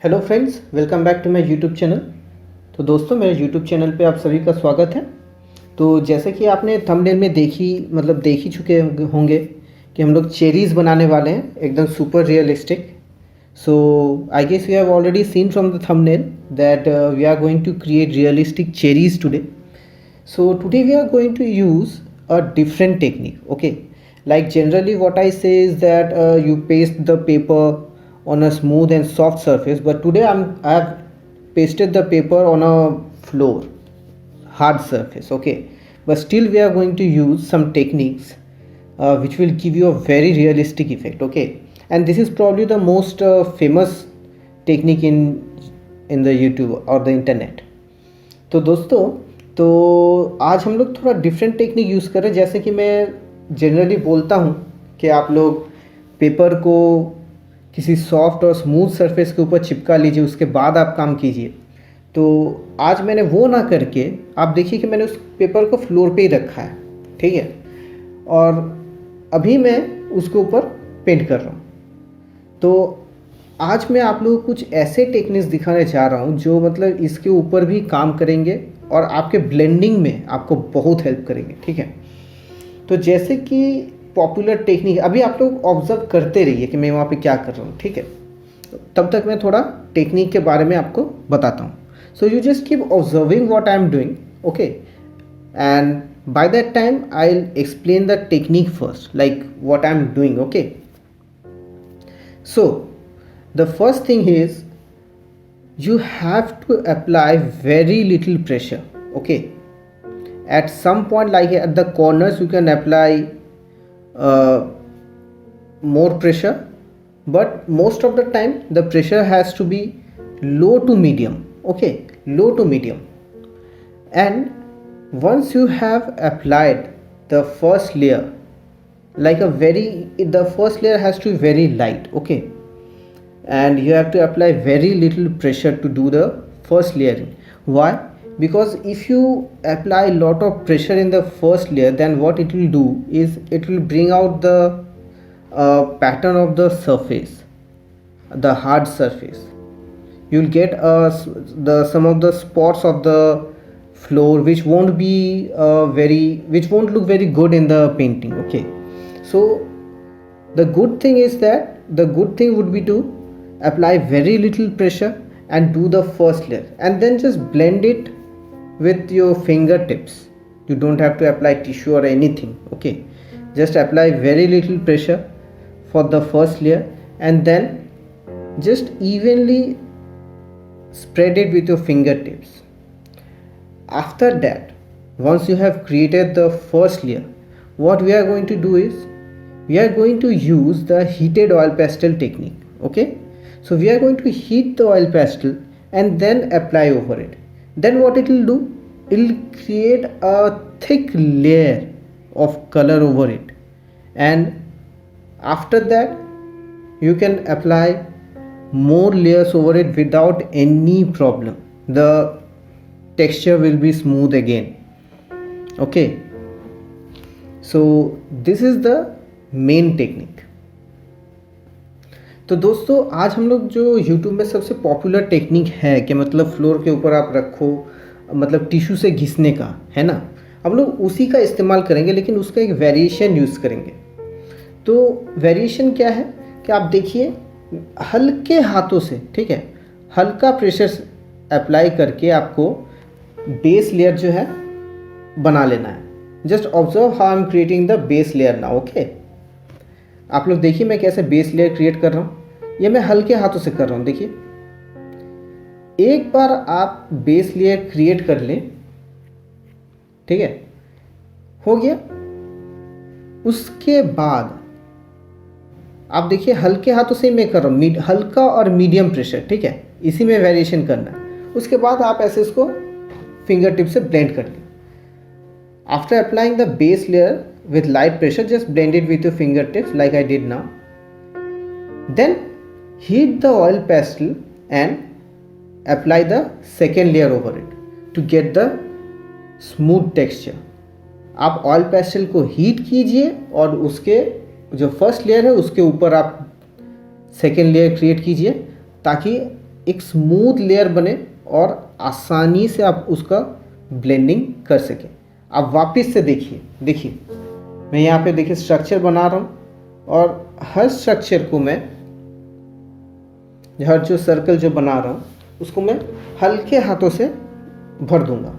Hello friends, welcome back to my YouTube channel. तो दोस्तों, मेरे यूट्यूब चैनल पे आप सभी का स्वागत है। तो जैसे कि आपने थंबनेल में देख ही चुके होंगे कि हम लोग चेरीज़ बनाने वाले हैं, एकदम super realistic. So I guess you have already seen from the thumbnail that we are going to create realistic cherries today. So today we are going to use a different technique. Okay, like generally what I say is that you paste the paper on a smooth and soft surface, but today I have pasted the paper on a floor, hard surface. Okay, but still we are going to use some techniques which will give you a very realistic effect. Okay, and this is probably the most famous technique in the YouTube or the internet. तो दोस्तों, तो आज हम लोग थोड़ा different technique use करें। जैसे कि मैं जनरली बोलता हूँ कि आप लोग पेपर को किसी सॉफ्ट और स्मूथ सरफेस के ऊपर चिपका लीजिए, उसके बाद आप काम कीजिए। तो आज मैंने वो ना करके, आप देखिए कि मैंने उस पेपर को फ्लोर पे ही रखा है, ठीक है, और अभी मैं उसके ऊपर पेंट कर रहा हूँ। तो आज मैं आप लोगों को कुछ ऐसे टेक्निक्स दिखाने जा रहा हूँ जो मतलब इसके ऊपर भी काम करेंगे और आपके ब्लेंडिंग में आपको बहुत हेल्प करेंगे, ठीक है। तो जैसे कि पॉपुलर टेक्निक अभी आप लोग ऑब्जर्व करते रहिए कि मैं वहाँ पे क्या कर रहा हूँ, ठीक है। तो तब तक मैं थोड़ा टेक्निक के बारे में आपको बताता हूँ। So you just keep observing what I am doing, okay, and by that time I will explain the technique first, like what I am doing, okay. So the first thing is you have to apply very little pressure. Okay, at some point, like at the corners, you can apply more pressure, but most of the time the pressure has to be low to medium. Okay, low to medium. And once you have applied the first layer, the first layer has to be very light, okay, and you have to apply very little pressure to do the first layering. Why? Because if you apply a lot of pressure in the first layer, then what it will do is it will bring out the pattern of the surface, the hard surface. You will get some of the spots of the floor which won't look very good in the painting. Okay, so the good thing would be to apply very little pressure and do the first layer, and then just blend it with your fingertips. You don't have to apply tissue or anything, okay. Just apply very little pressure for the first layer and then just evenly spread it with your fingertips. After that, once you have created the first layer, what we are going to do is we are going to use the heated oil pastel technique, okay. So we are going to heat the oil pastel and then apply over it. Then what it will do, it will create a thick layer of color over it, and after that you can apply more layers over it without any problem. The texture will be smooth again, okay. So this is the main technique. तो दोस्तों, आज हम लोग जो YouTube में सबसे popular technique है कि मतलब फ्लोर के ऊपर आप रखो, मतलब टिश्यू से घिसने का, है ना, हम लोग उसी का इस्तेमाल करेंगे, लेकिन उसका एक वेरिएशन यूज़ करेंगे। तो वेरिएशन क्या है कि आप देखिए, हल्के हाथों से, ठीक है, हल्का प्रेशर अप्लाई करके आपको बेस लेयर जो है बना लेना है। Just observe how I am creating the base layer now, okay. आप लोग देखिए मैं कैसे बेस लेयर क्रिएट कर रहा हूँ। ये मैं हल्के हाथों से कर रहा हूँ। देखिए, एक बार आप बेस लेयर क्रिएट कर लें, ठीक है, हो गया। उसके बाद आप देखिए, हल्के हाथों से मैं कर रहा हूँ, हल्का और मीडियम प्रेशर, ठीक है, इसी में वेरिएशन करना है। उसके बाद आप ऐसे इसको फिंगर टिप से ब्लेंड कर लें। After applying the base layer with light pressure, just blend it with your fingertips like I did now. Then heat the oil pastel and apply the second layer over it to get the smooth texture. आप oil pastel को heat कीजिए और उसके जो first layer है उसके ऊपर आप सेकेंड लेयर क्रिएट कीजिए, ताकि एक स्मूथ लेयर बने और आसानी से आप उसका ब्लेंडिंग कर सकें। आप वापस से देखिए मैं यहाँ पे देखिए स्ट्रक्चर बना रहा हूँ और हर स्ट्रक्चर को मैं हर जो सर्कल जो बना रहा हूँ उसको मैं हल्के हाथों से भर दूंगा।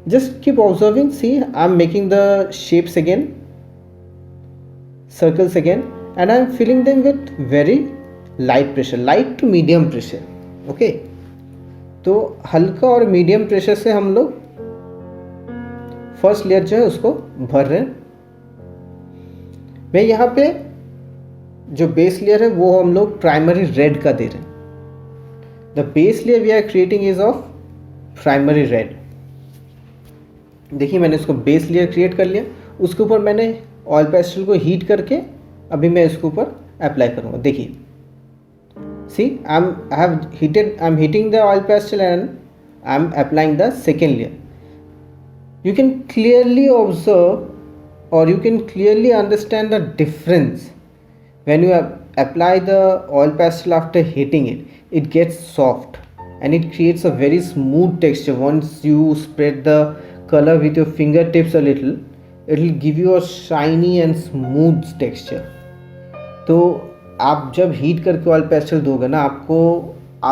Just keep observing, see I am making the shapes again, circles again, and I am filling them with very light pressure, light to medium pressure. Okay, तो हल्का और मीडियम प्रेशर से हम लोग फर्स्ट लेयर जो है उसको भर रहे हैं। मैं यहाँ पे जो बेस लेयर है वो हम लोग प्राइमरी रेड का दे रहे हैं। The base layer we are creating is of primary red. देखिए मैंने इसको बेस लेयर क्रिएट कर लिया, उसके ऊपर मैंने ऑयल पेस्टल को हीट करके अभी मैं इसके ऊपर अप्लाई करूँगा। देखिए see I am heating the oil pastel and I am applying the second layer. You can clearly observe or you can clearly understand the difference when you apply the oil pastel after heating it. It gets soft and it creates a very smooth texture. Once you spread the color with your fingertips a little, it will give you a shiny and smooth texture. तो आप जब heat करके oil pastel दोगे ना, आपको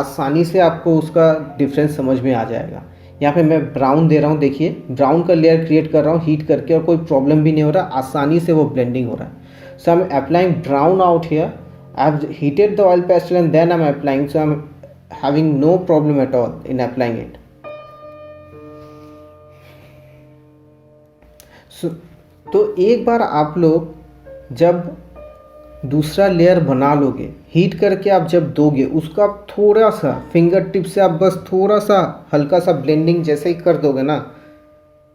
आसानी से आपको उसका डिफरेंस समझ में आ जाएगा। यहाँ पे मैं ब्राउन दे रहा हूँ, देखिए ब्राउन का लेयर क्रिएट कर रहा हूँ हीट करके और कोई प्रॉब्लम भी नहीं हो रहा, आसानी से वो ब्लेंडिंग हो रहा है। So I am applying brown out here, I have heated the oil pastel and then I am applying, so I am having no problem at all in applying it. तो एक बार आप लोग जब दूसरा लेयर बना लोगे, हीट करके आप जब दोगे, उसका आप थोड़ा सा फिंगर टिप से आप बस थोड़ा सा हल्का सा ब्लेंडिंग जैसे ही कर दोगे ना,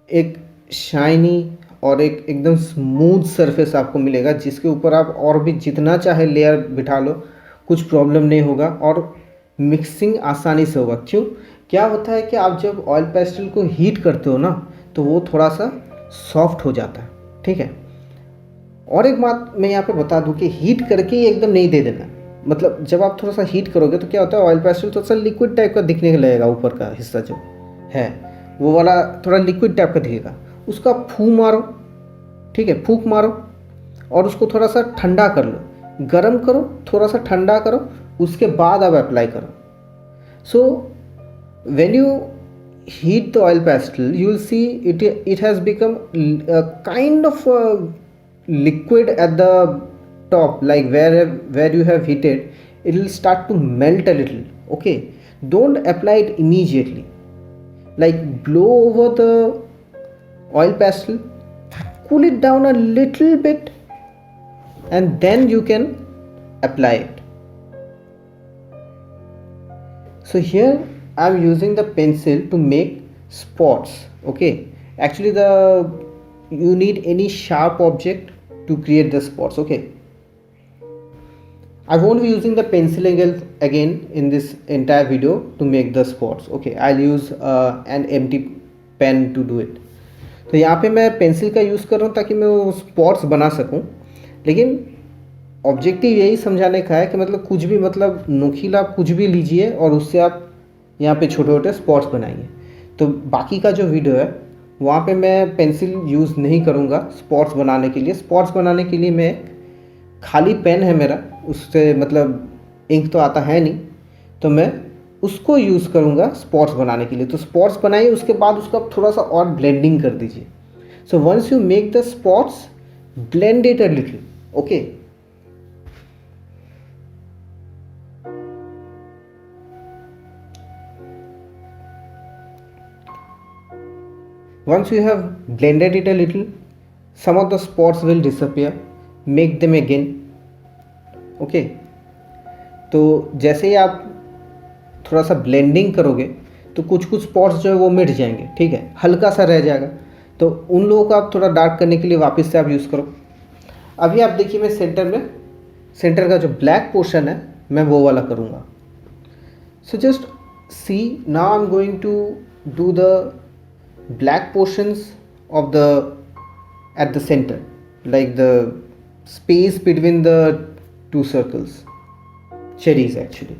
एक शाइनी और एक एकदम स्मूथ सरफेस आपको मिलेगा, जिसके ऊपर आप और भी जितना चाहे लेयर बिठा लो कुछ प्रॉब्लम नहीं होगा और मिक्सिंग आसानी से होगा। क्यों? क्या होता है कि आप जब ऑयल पेस्टल को हीट करते हो ना तो वो थोड़ा सा सॉफ्ट हो जाता है, ठीक है। और एक बात मैं यहाँ पे बता दूँ कि हीट करके ही एकदम नहीं दे देना, मतलब जब आप थोड़ा सा हीट करोगे तो क्या होता है, ऑयल पेस्टल थोड़ा सा लिक्विड टाइप का दिखने लगेगा, ऊपर का हिस्सा जो है वो वाला थोड़ा लिक्विड टाइप का दिखेगा, उसका फूंक मारो, ठीक है, फूंक मारो और उसको थोड़ा सा ठंडा कर लो, गरम करो, थोड़ा सा ठंडा करो, उसके बाद आप अप्लाई करो। सो when you heat the oil pastel, you will see it has become a kind of liquid at the top, like where you have heated, it will start to melt a little. Okay, don't apply it immediately, like blow over the oil pastel, cool it down a little bit and then you can apply it. So here I am using the pencil to make spots. Okay, actually you need any sharp object to create the spots. Okay, I won't be using the pencil again in this entire video to make the spots. Okay, I'll use an empty pen to do it. तो यहाँ पे मैं pencil का use कर रहा हूँ ताकि मैं वो स्पॉट्स बना सकूँ, लेकिन ऑब्जेक्टिव यही समझाने का है कि मतलब कुछ भी, मतलब नुकीला कुछ भी लीजिए और उससे आप यहाँ पे छोटे छोटे स्पॉट्स बनाइए। तो बाकी का जो वीडियो है वहाँ पे मैं पेंसिल यूज़ नहीं करूँगा स्पॉट्स बनाने के लिए। स्पॉट्स बनाने के लिए मैं खाली पेन है मेरा, उससे मतलब इंक तो आता है नहीं, तो मैं उसको यूज़ करूँगा स्पॉट्स बनाने के लिए। तो स्पॉट्स बनाइए, उसके बाद उसका थोड़ा सा और ब्लेंडिंग कर दीजिए। So once you make the spots, blend it a little. Okay, once you have blended it a little, some of the spots will disappear, make them again. Okay, तो जैसे ही आप थोड़ा सा ब्लेंडिंग करोगे तो कुछ कुछ स्पॉट्स जो है वो मिट जाएंगे, ठीक है, हल्का सा रह जाएगा। तो उन लोगों को आप थोड़ा डार्क करने के लिए वापस से आप यूज़ करो। अभी आप देखिए मैं सेंटर का जो ब्लैक पोर्शन है मैं वो वाला करूँगा। So just see, now I am going to do the black portions of at the center, like the space between the two circles, cherries actually.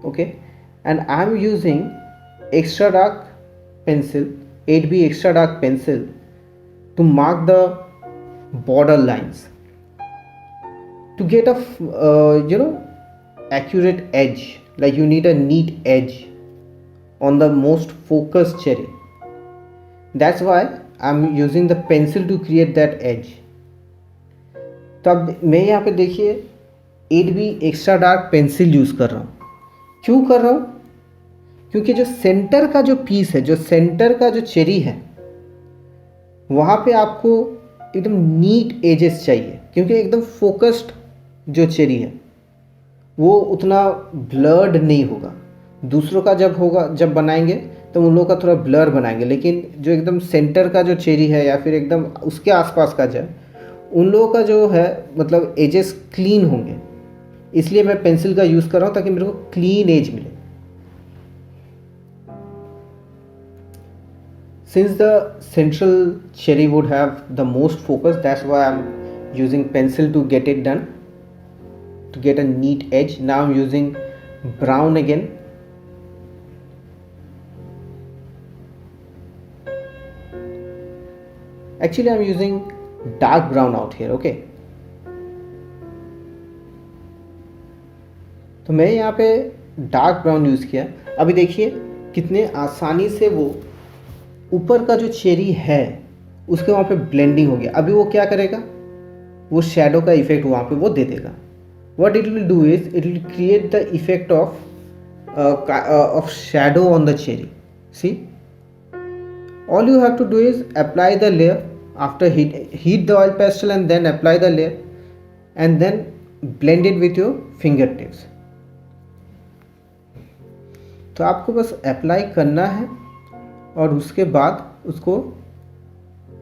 okay, and I'm using extra dark pencil, 8B extra dark pencil, to mark the border lines to get a accurate edge. Like you need a neat edge on the most focused cherry. That's why I'm using the pencil to create that edge. तो अब मैं यहाँ पे देखिए 8B extra dark pencil use कर रहा हूँ. क्यों कर रहा हूँ? क्योंकि जो सेंटर का जो पीस है, जो सेंटर का जो चेरी है, वहाँ पे आपको एकदम नीट एजेस चाहिए. क्योंकि एकदम फोकस्ड जो चेरी है वो उतना ब्लर्ड नहीं होगा. दूसरों का जब होगा, जब बनाएंगे तो उन लोगों का थोड़ा ब्लर बनाएंगे, लेकिन जो एकदम सेंटर का जो चेरी है या फिर एकदम उसके आसपास का जो उन लोगों का जो है मतलब एजेस क्लीन होंगे. इसलिए मैं पेंसिल का यूज़ कर रहा हूँ ताकि मेरे को क्लीन एज मिले. Since the central cherry would have the most focus, that's why I'm using pencil to get it done, to get a neat edge. Now I'm using brown again. Actually I'm using dark brown out here, okay. तो मैं यहाँ पे dark brown use किया. अभी देखिए कितने आसानी से वो ऊपर का जो चेरी है उसके वहाँ पे ब्लेंडिंग हो गया. अभी वो क्या करेगा, वो शैडो का इफेक्ट वहाँ पे वो दे देगा. What it will do is it will create the effect of shadow on the cherry. See, all you have to do is apply the layer after heat the oil pastel and then apply the layer and then blend it with your fingertips. तो आपको बस apply करना है और उसके बाद उसको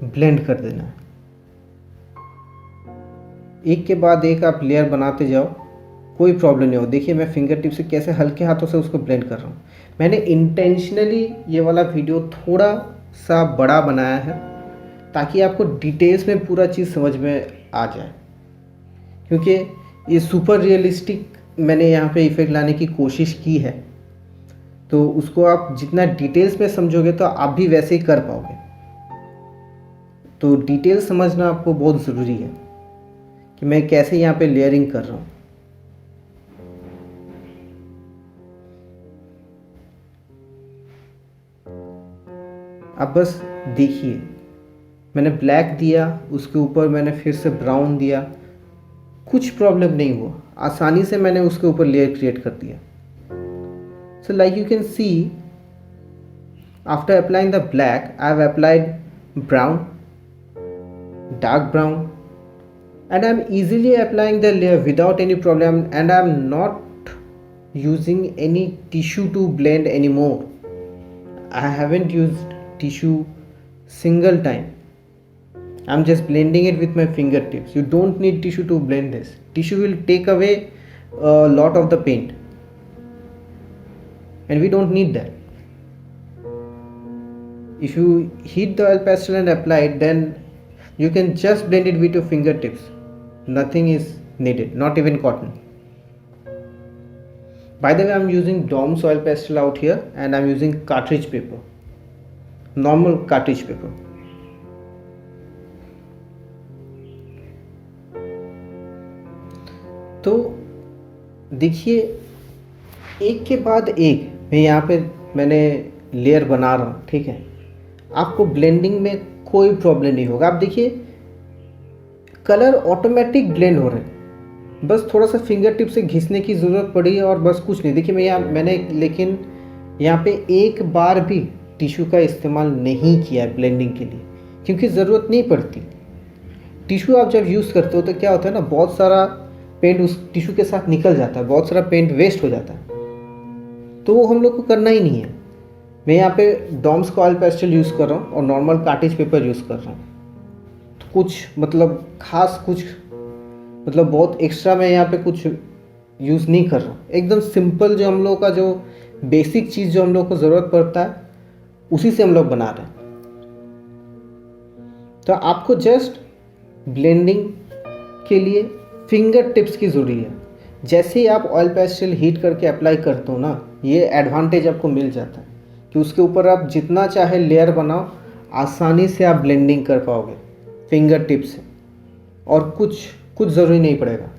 blend कर देना है. एक के बाद एक आप लेयर बनाते जाओ, कोई प्रॉब्लम नहीं हो. देखिए मैं फिंगर टिप से कैसे हल्के हाथों से उसको ब्लेंड कर रहा हूँ. मैंने इंटेंशनली ये वाला वीडियो थोड़ा सा बड़ा बनाया है ताकि आपको डिटेल्स में पूरा चीज़ समझ में आ जाए. क्योंकि ये सुपर रियलिस्टिक मैंने यहाँ पे इफ़ेक्ट लाने की कोशिश की है, तो उसको आप जितना डिटेल्स में समझोगे तो आप भी वैसे ही कर पाओगे. तो डिटेल्स समझना आपको बहुत ज़रूरी है कि मैं कैसे यहाँ पे लेयरिंग कर रहा हूँ. अब बस देखिए मैंने ब्लैक दिया, उसके ऊपर मैंने फिर से ब्राउन दिया, कुछ प्रॉब्लम नहीं हुआ. आसानी से मैंने उसके ऊपर लेयर क्रिएट कर दिया. So like you can see, after applying the black, I have applied brown, dark brown, and I am easily applying the layer without any problem, and I am not using any tissue to blend anymore. I haven't used tissue single time. I am just blending it with my fingertips. You don't need tissue to blend this. Tissue will take away a lot of the paint. And we don't need that. If you heat the oil pastel and apply it, then you can just blend it with your fingertips. Nothing is needed, not even cotton. By the way, I'm using Dom's oil pastel out here and I'm using cartridge paper, normal cartridge paper. तो देखिए एक के बाद एक मैं यहाँ पे मैंने लेयर बना रहा हूँ. ठीक है, आपको ब्लेंडिंग में कोई प्रॉब्लम नहीं होगा. आप देखिए कलर ऑटोमेटिक ब्लेंड हो रहे हैं, बस थोड़ा सा फिंगर टिप से घिसने की ज़रूरत पड़ी और बस कुछ नहीं. देखिए मैंने लेकिन यहाँ पे एक बार भी टिश्यू का इस्तेमाल नहीं किया है ब्लेंडिंग के लिए, क्योंकि ज़रूरत नहीं पड़ती. टिश्यू आप जब यूज़ करते हो तो क्या होता है ना, बहुत सारा पेंट उस टिश्यू के साथ निकल जाता है, बहुत सारा पेंट वेस्ट हो जाता है. तो वो हम लोग को करना ही नहीं है. मैं यहाँ पे डॉम्स का ऑयल पेस्टल यूज़ कर रहा हूँ और नॉर्मल कार्टेज पेपर यूज़ कर रहा हूँ. तो कुछ मतलब खास कुछ मतलब बहुत एक्स्ट्रा मैं यहाँ पे कुछ यूज़ नहीं कर रहा हूँ. एकदम सिंपल जो हम लोग का जो बेसिक चीज़ जो हम लोग को ज़रूरत पड़ता है उसी से हम लोग बना रहे हैं. तो आपको जस्ट ब्लेंडिंग के लिए फिंगर टिप्स की ज़रूरी है. जैसे ही आप ऑयल पेस्टल हीट करके अप्लाई करते हो ना, ये एडवांटेज आपको मिल जाता है कि उसके ऊपर आप जितना चाहे लेयर बनाओ, आसानी से आप ब्लेंडिंग कर पाओगे फिंगर टिप से, और कुछ ज़रूरी नहीं पड़ेगा।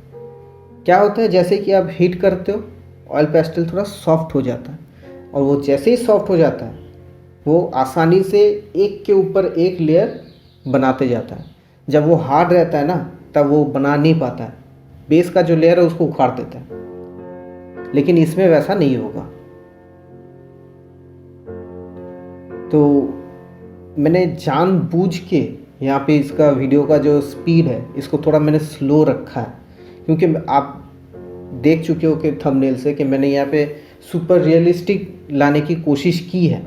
क्या होता है, जैसे कि आप हीट करते हो ऑयल पेस्टल थोड़ा सॉफ्ट हो जाता है, और वो जैसे ही सॉफ्ट हो जाता है वो आसानी से एक के ऊपर एक लेयर बनाते जाता है। जब वो हार्ड रहता है ना, तब वो बना नहीं पाता है, बेस का जो लेयर है उसको उखाड़ देता है। लेकिन इसमें वैसा नहीं होगा। तो मैंने जानबूझ के यहाँ पे इसका वीडियो का जो स्पीड है इसको थोड़ा मैंने स्लो रखा है, क्योंकि आप देख चुके हो कि थंबनेल से कि मैंने यहाँ पे सुपर रियलिस्टिक लाने की कोशिश की है।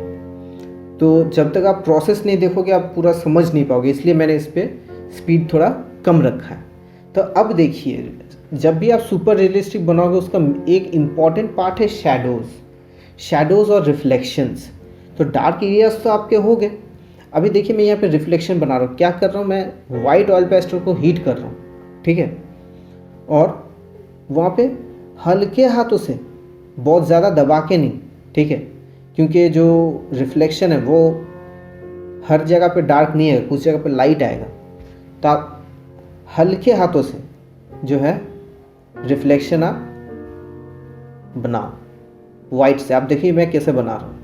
तो जब तक आप प्रोसेस नहीं देखोगे आप पूरा समझ नहीं पाओगे, इसलिए मैंने इस पर स्पीड थोड़ा कम रखा है। तो अब देखिए, जब भी आप सुपर रियलिस्टिक बनाओगे उसका एक इम्पॉर्टेंट पार्ट है शैडोज़ और रिफ्लेक्शंस। तो डार्क एरियाज तो आपके हो गए। अभी देखिए मैं यहाँ पे रिफ्लेक्शन बना रहा हूँ। क्या कर रहा हूँ, मैं वाइट ऑयल पेस्टल को हीट कर रहा हूँ, ठीक है, और वहाँ पे हल्के हाथों से, बहुत ज़्यादा दबा के नहीं, ठीक है, क्योंकि जो रिफ्लेक्शन है वो हर जगह पे डार्क नहीं है, कुछ जगह पे लाइट आएगा। तो आप हल्के हाथों से जो है रिफ्लेक्शन आप बनाओ वाइट से। आप देखिए मैं कैसे बना रहा हूँ।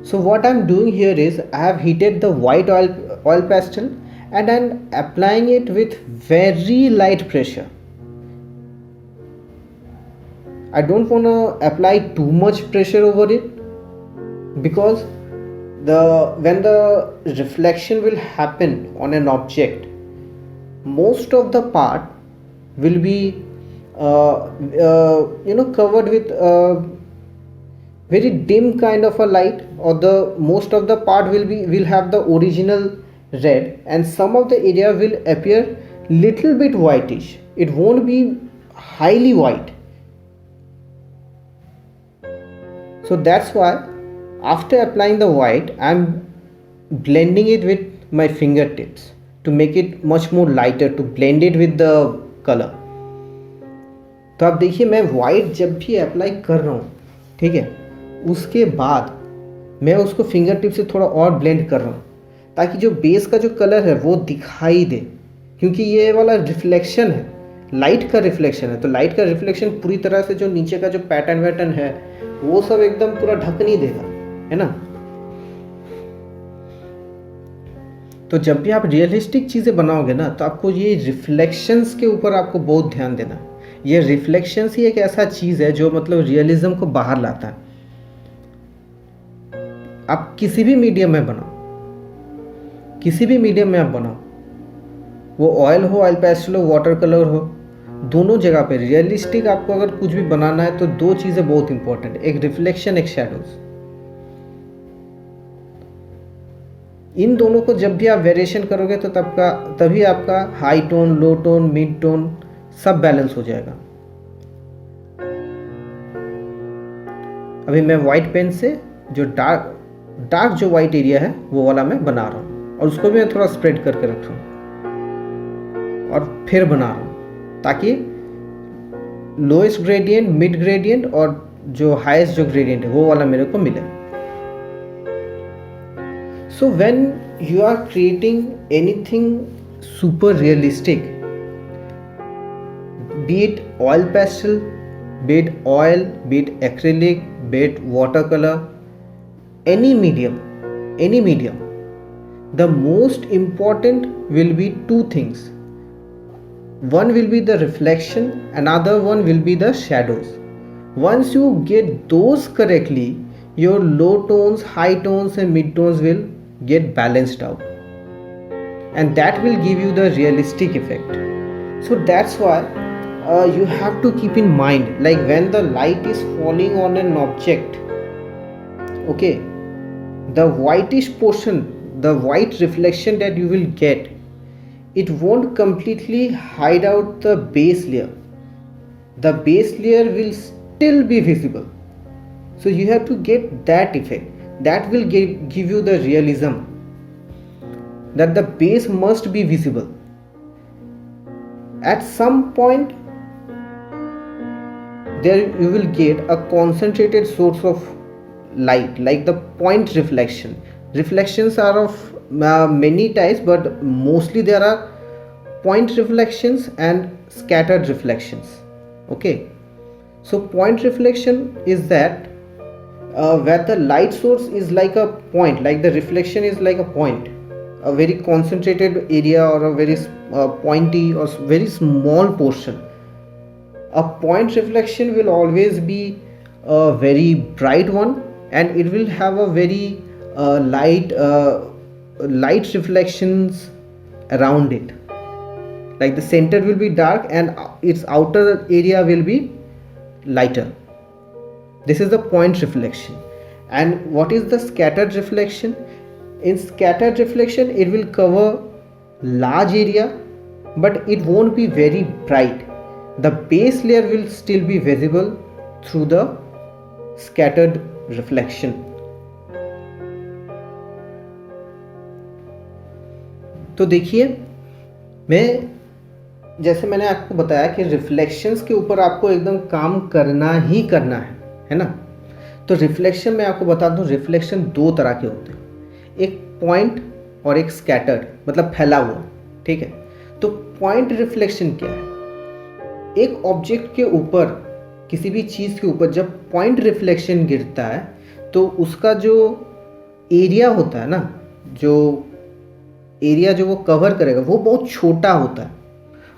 So what I'm doing here is I have heated the white oil pastel and I'm applying it with very light pressure. I don't want to apply too much pressure over it, because when the reflection will happen on an object, most of the part will be covered with very dim kind of a light, or the most of the part will have the original red, and some of the area will appear little bit whitish. It won't be highly white. So that's why after applying the white I'm blending it with my fingertips to make it much more lighter, to blend it with the color. तो आप देखिए मैं white जब भी apply कर रहा हूँ, ठीक है, उसके बाद मैं उसको फिंगर टिप से थोड़ा और ब्लेंड कर रहा हूँ, ताकि जो बेस का जो कलर है वो दिखाई दे, क्योंकि ये वाला रिफ्लेक्शन है, लाइट का रिफ्लेक्शन है। तो लाइट का रिफ्लेक्शन पूरी तरह से जो नीचे का जो पैटर्न वैटर्न है वो सब एकदम पूरा ढक नहीं देगा, है ना। तो जब भी आप रियलिस्टिक चीज़ें बनाओगे ना, तो आपको ये रिफ्लेक्शंस के ऊपर आपको बहुत ध्यान देना। ये रिफ्लेक्शंस ही एक ऐसा चीज़ है जो मतलब रियलिज्म को बाहर लाता है। आप किसी भी मीडियम में बनाओ, किसी भी मीडियम में आप बनाओ, वो ऑयल हो, ऑयल पेस्टल हो, वाटर कलर हो, दोनों जगह पे रियलिस्टिक आपको अगर कुछ भी बनाना है तो दो चीज़ें बहुत इंपॉर्टेंट, एक रिफ्लेक्शन, एक शैडोज। इन दोनों को जब भी आप वेरिएशन करोगे तो तभी आपका हाई टोन, लो टोन, मिड टोन सब बैलेंस हो जाएगा। अभी मैं वाइट पेन से जो डार्क जो वाइट एरिया है वो वाला मैं बना रहा हूँ, और उसको भी मैं थोड़ा स्प्रेड करके रख रहा हूँ और फिर बना रहा हूँ, ताकि लोएस्ट ग्रेडियंट, मिड ग्रेडियंट और जो हाईएस्ट जो ग्रेडियंट है वो वाला मेरे को मिले। So when you are creating anything super realistic, be it oil pastel, be it oil, be it acrylic, be it watercolor, any medium, the most important will be two things. One will be the reflection, another one will be the shadows. Once you get those correctly, your low tones, high tones and mid tones will get balanced out, and that will give you the realistic effect. So that's why you have to keep in mind, like when the light is falling on an object, okay, the whitish portion, the white reflection that you will get, it won't completely hide out the base layer. The base layer will still be visible. So you have to get that effect. That will give you the realism, that the base must be visible. At some point there you will get a concentrated source of light, like the point reflection. Reflections are of many types, but mostly there are point reflections and scattered reflections. Okay, so point reflection is that where the light source is like a point, like the reflection is like a point, a very concentrated area, or a very pointy or very small portion. A point reflection will always be a very bright one, and it will have a very light reflections around it, like the center will be dark and its outer area will be lighter. This is the point reflection. And what is the scattered reflection? In scattered reflection, it will cover large area, but it won't be very bright. The base layer will still be visible through the scattered reflection. तो देखिए, जैसे मैंने आपको बताया कि reflections के ऊपर आपको एकदम काम करना ही करना है ना। तो रिफ्लेक्शन मैं आपको बता दूं, रिफ्लेक्शन दो तरह के होते हैं, एक पॉइंट और एक स्कैटर्ड, मतलब फैला हुआ। ठीक है, तो पॉइंट रिफ्लेक्शन क्या है? एक ऑब्जेक्ट के ऊपर, किसी भी चीज़ के ऊपर जब पॉइंट रिफ्लेक्शन गिरता है तो उसका जो एरिया होता है ना, जो एरिया जो वो कवर करेगा वो बहुत छोटा होता है,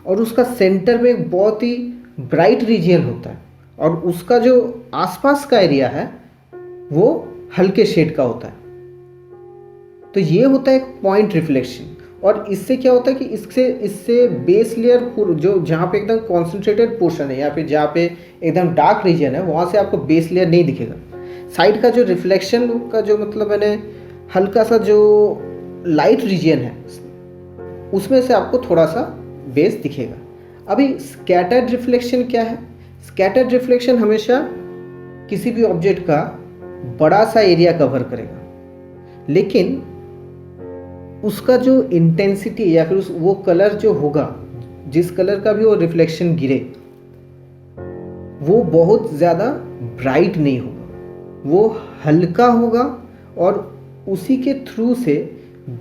और उसका सेंटर में एक बहुत ही ब्राइट रीजन होता है, और उसका जो आसपास का एरिया है वो हल्के शेड का होता है। तो ये होता है एक पॉइंट रिफ्लेक्शन। और इससे क्या होता है कि इससे बेस लेयर जो जहाँ पे एकदम कॉन्सेंट्रेटेड पोर्शन है या फिर जहाँ पे एकदम डार्क रीजन है, वहाँ से आपको बेस लेयर नहीं दिखेगा। साइड का जो रिफ्लेक्शन का जो मतलब मैंने हल्का सा जो लाइट रीजन है उसमें से आपको थोड़ा सा बेस दिखेगा। अभी स्कैटर्ड रिफ्लेक्शन क्या है? स्कैटर्ड रिफ्लेक्शन हमेशा किसी भी ऑब्जेक्ट का बड़ा सा एरिया कवर करेगा, लेकिन उसका जो इंटेंसिटी या फिर वो कलर जो होगा, जिस कलर का भी वो रिफ्लेक्शन गिरे, वो बहुत ज़्यादा ब्राइट नहीं होगा, वो हल्का होगा, और उसी के थ्रू से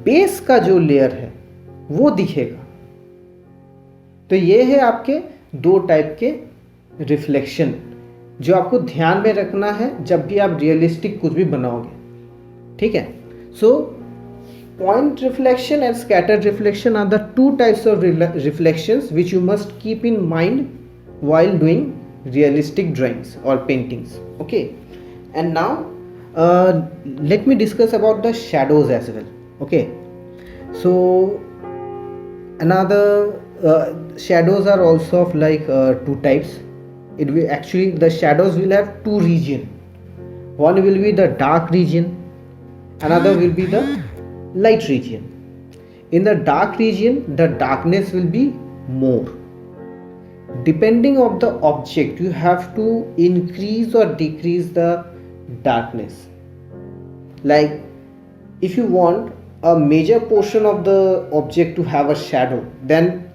बेस का जो लेयर है वो दिखेगा। तो ये है आपके दो टाइप के रिफ्लेक्शन जो आपको ध्यान में रखना है जब भी आप रियलिस्टिक कुछ भी बनाओगे। ठीक है, सो point reflection and scattered reflection are the two types of reflections which you must keep in mind while doing realistic drawings or paintings. Okay, and now let me discuss about the shadows as well. Okay, so another shadows are also of like two types. It will actually, the shadows will have two region. One will be the dark region, another will be the light region. In the dark region, the darkness will be more. Depending on the object, you have to increase or decrease the darkness. Like if you want a major portion of the object to have a shadow, then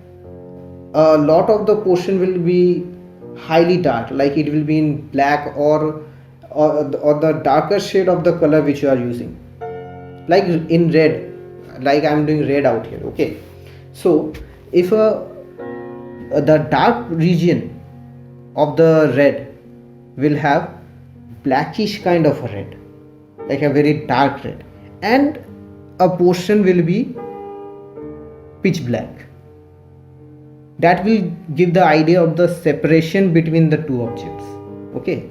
a lot of the portion will be highly dark, like it will be in black or the darker shade of the color which you are using, like in red, like I am doing red out here. Okay, so if the dark region of the red will have blackish kind of a red, like a very dark red, and a portion will be pitch black, that will give the idea of the separation between the two objects. Okay,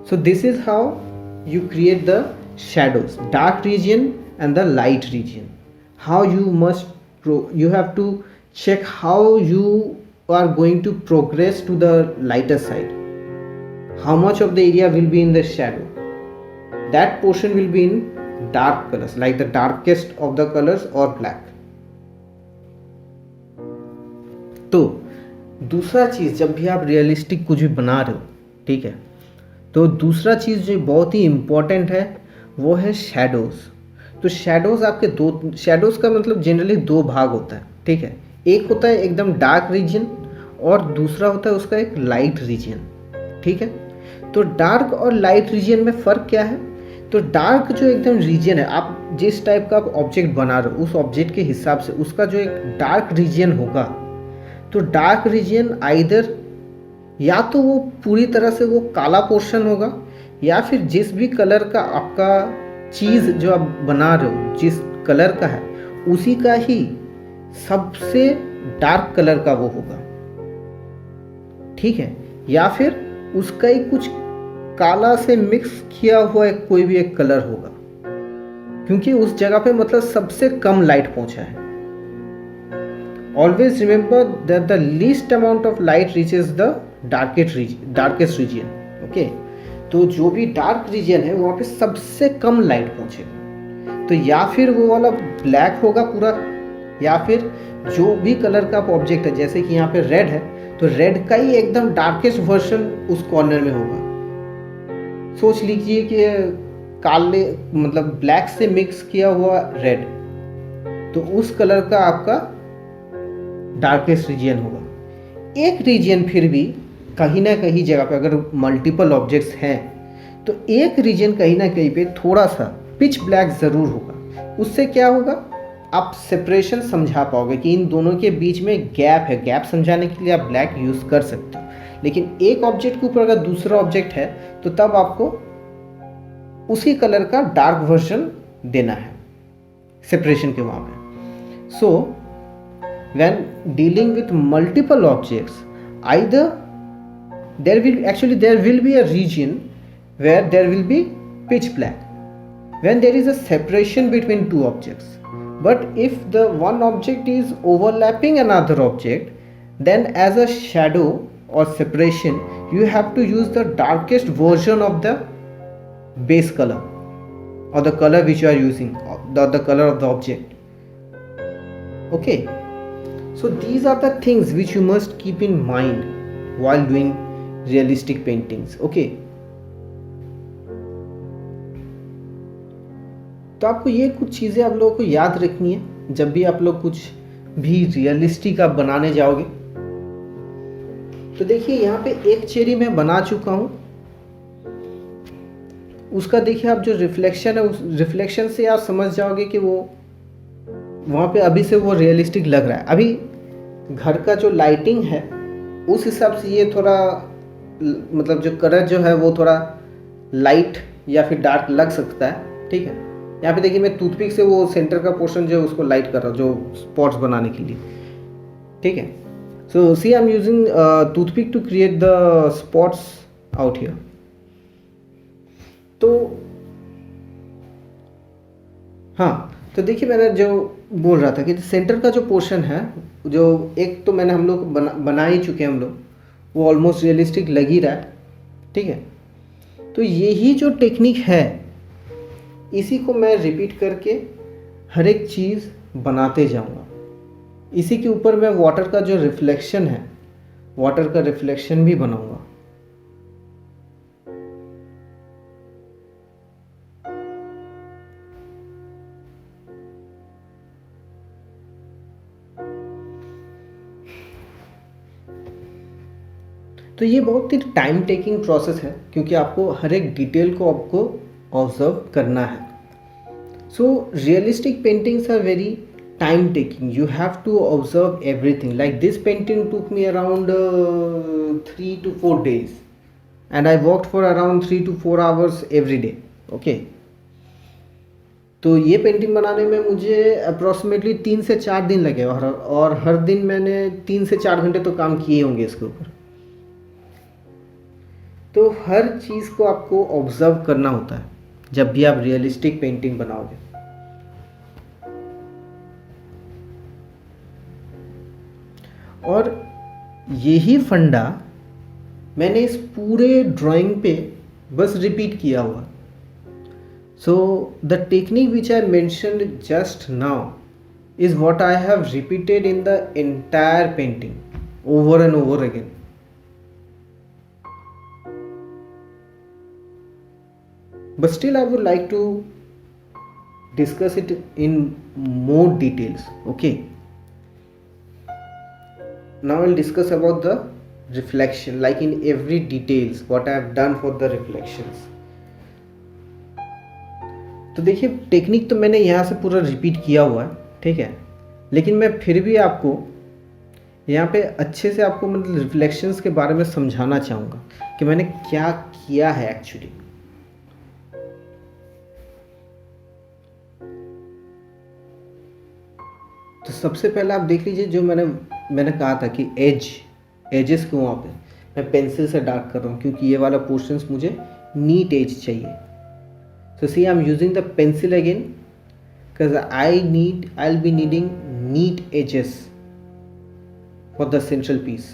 so this is how you create the shadows, dark region and the light region. How you have to check how you are going to progress to the lighter side, how much of the area will be in the shadow. That portion will be in dark colors, like the darkest of the colors or black. तो दूसरा चीज़, जब भी आप realistic कुछ भी बना रहे हो, ठीक है, तो दूसरा चीज़ जो बहुत ही इम्पोर्टेंट है वो है शेडोज़। तो शेडोज़ आपके दो, शेडोज़ का मतलब जनरली दो भाग होता है। ठीक है, एक होता है एकदम डार्क रीजन और दूसरा होता है उसका एक लाइट रीजन। ठीक है। तो डार्क और लाइट रीजन में फ़र्क क्या है? तो डार्क जो एकदम रीजन है, आप जिस टाइप का आप ऑब्जेक्ट बना रहे हो उस ऑब्जेक्ट के हिसाब से उसका जो एक डार्क रीजन होगा, तो डार्क रीजन आइदर या तो वो पूरी तरह से वो काला पोर्शन होगा, या फिर जिस भी कलर का आपका चीज़ जो आप बना रहे हो जिस कलर का है उसी का ही सबसे डार्क कलर का वो होगा, ठीक है। या फिर उसका ही कुछ काला से मिक्स किया हुआ एक कोई भी एक कलर होगा, क्योंकि उस जगह पे मतलब सबसे कम लाइट पहुंचा है। Always remember that the least amount of light reaches the darkest region, okay. तो जो भी डार्क रीजन है वहाँ पे सबसे कम लाइट पहुंचेगा। तो या फिर वो वाला ब्लैक होगा पूरा, या फिर जो भी कलर का ऑब्जेक्ट है, जैसे कि यहाँ पे रेड है तो रेड का ही एकदम डार्केस्ट वर्जन उस कॉर्नर में होगा। सोच लीजिए कि काले मतलब ब्लैक से मिक्स किया हुआ रेड, तो उस कलर का आपका डार्केस्ट रीजन होगा। एक रीजन फिर भी कहीं ना कहीं जगह पे अगर मल्टीपल ऑब्जेक्ट्स हैं तो एक रीजन कहीं ना कहीं पे थोड़ा सा पिच ब्लैक ज़रूर होगा। उससे क्या होगा, आप सेपरेशन समझा पाओगे कि इन दोनों के बीच में गैप है। गैप समझाने के लिए आप ब्लैक यूज़ कर सकते हो, लेकिन एक ऑब्जेक्ट के ऊपर अगर दूसरा ऑब्जेक्ट है तो तब आपको उसी कलर का डार्क वर्जन देना है सेपरेशन के वहाँ पे। So when dealing with multiple objects, either there will be a region where there will be pitch black when there is a separation between two objects. But if the one object is overlapping another object, then as a shadow or separation you have to use the darkest version of the base color or the color which you are using, the color of the object, okay. So these are the things which you must keep in mind while doing realistic paintings, okay. तो आपको ये कुछ चीज़ें आप लोगों को याद रखनी है जब भी आप लोग कुछ भी रियलिस्टिक आप बनाने जाओगे। तो देखिए यहाँ पे एक चेरी मैं बना चुका हूँ, उसका देखिए आप जो रिफ्लेक्शन है उस रिफ्लेक्शन से आप समझ जाओगे कि वो वहाँ पे अभी से वो रियलिस्टिक लग रहा है। अभी घर का जो लाइटिंग है उस हिसाब से ये थोड़ा मतलब जो कलर जो है वो थोड़ा लाइट या फिर डार्क लग सकता है, ठीक है। यहाँ पे देखिए मैं टूथपिक से वो सेंटर का पोर्शन जो है उसको लाइट कर रहा हूँ जो स्पॉट्स बनाने के लिए, ठीक है। So see I am using toothpick to create the spots out here. तो हाँ, तो देखिए मैंने जो बोल रहा था कि सेंटर का जो पोर्शन है, जो एक तो मैंने हम लोग बना ही चुके हैं हम लोग, वो ऑलमोस्ट रियलिस्टिक लग ही रहा है, ठीक है। तो यही जो टेक्निक है इसी को मैं रिपीट करके हर एक चीज़ बनाते जाऊंगा। इसी के ऊपर मैं वाटर का जो रिफ्लेक्शन है, वाटर का रिफ्लेक्शन भी बनाऊंगा। तो ये बहुत ही टाइम टेकिंग प्रोसेस है क्योंकि आपको हर एक डिटेल को आपको ऑब्जर्व करना है। So realistic paintings are very time taking, you have to observe everything. Like this painting took me around 3 to 4 days and I worked for around 3 to 4 hours every day, okay। तो ये painting बनाने में मुझे approximately 3 से 4 दिन लगे और हर दिन मैंने 3 से 4 घंटे तो काम किए होंगे इसके ऊपर। तो हर चीज़ को आपको ऑब्जर्व करना होता है जब भी आप रियलिस्टिक पेंटिंग बनाओगे। और यही फंडा मैंने इस पूरे ड्राइंग पे बस रिपीट किया हुआ। So the technique which I mentioned just now is what I have repeated in the entire painting over and over again. But still I would like to discuss it in more details, okay. Now I'll discuss about the reflection, like in every details what I have done for the reflections. तो देखिए technique तो मैंने यहाँ से पूरा repeat किया हुआ है, ठीक है, लेकिन मैं फिर भी आपको यहाँ पे अच्छे से आपको मतलब रिफ्लेक्शंस के बारे में समझाना चाहूँगा कि मैंने क्या किया है एक्चुअली। तो सबसे पहले आप देख लीजिए, जो मैंने कहा था कि एजेस को वहाँ पे मैं पेंसिल से डार्क कर रहा हूँ क्योंकि ये वाला पोर्शंस मुझे नीट एज चाहिए। So see, I'm using the pencil again because I'll be needing neat edges for the central piece.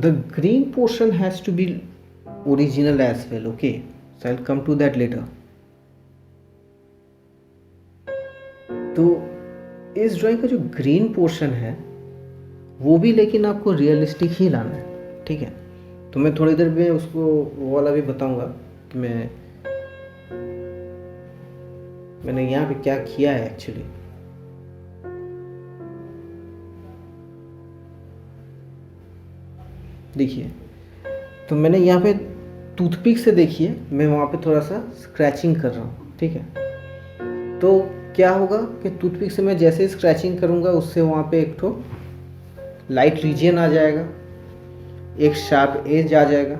The green portion has to be original as well, okay? So I'll come to that later. तो इस drawing का जो green portion है वो भी लेकिन आपको realistic ही लाना है, ठीक है। तो मैं थोड़ी देर में उसको वो वाला भी बताऊंगा कि मैंने यहाँ पे क्या किया है एक्चुअली। देखिए तो मैंने यहाँ पे टूथपिक से, देखिए मैं वहाँ पे थोड़ा सा स्क्रैचिंग कर रहा हूँ, ठीक है। तो क्या होगा कि टूथपिक से मैं जैसे स्क्रैचिंग करूँगा उससे वहाँ पे एक तो लाइट रीजन आ जाएगा, एक शार्प एज आ जाएगा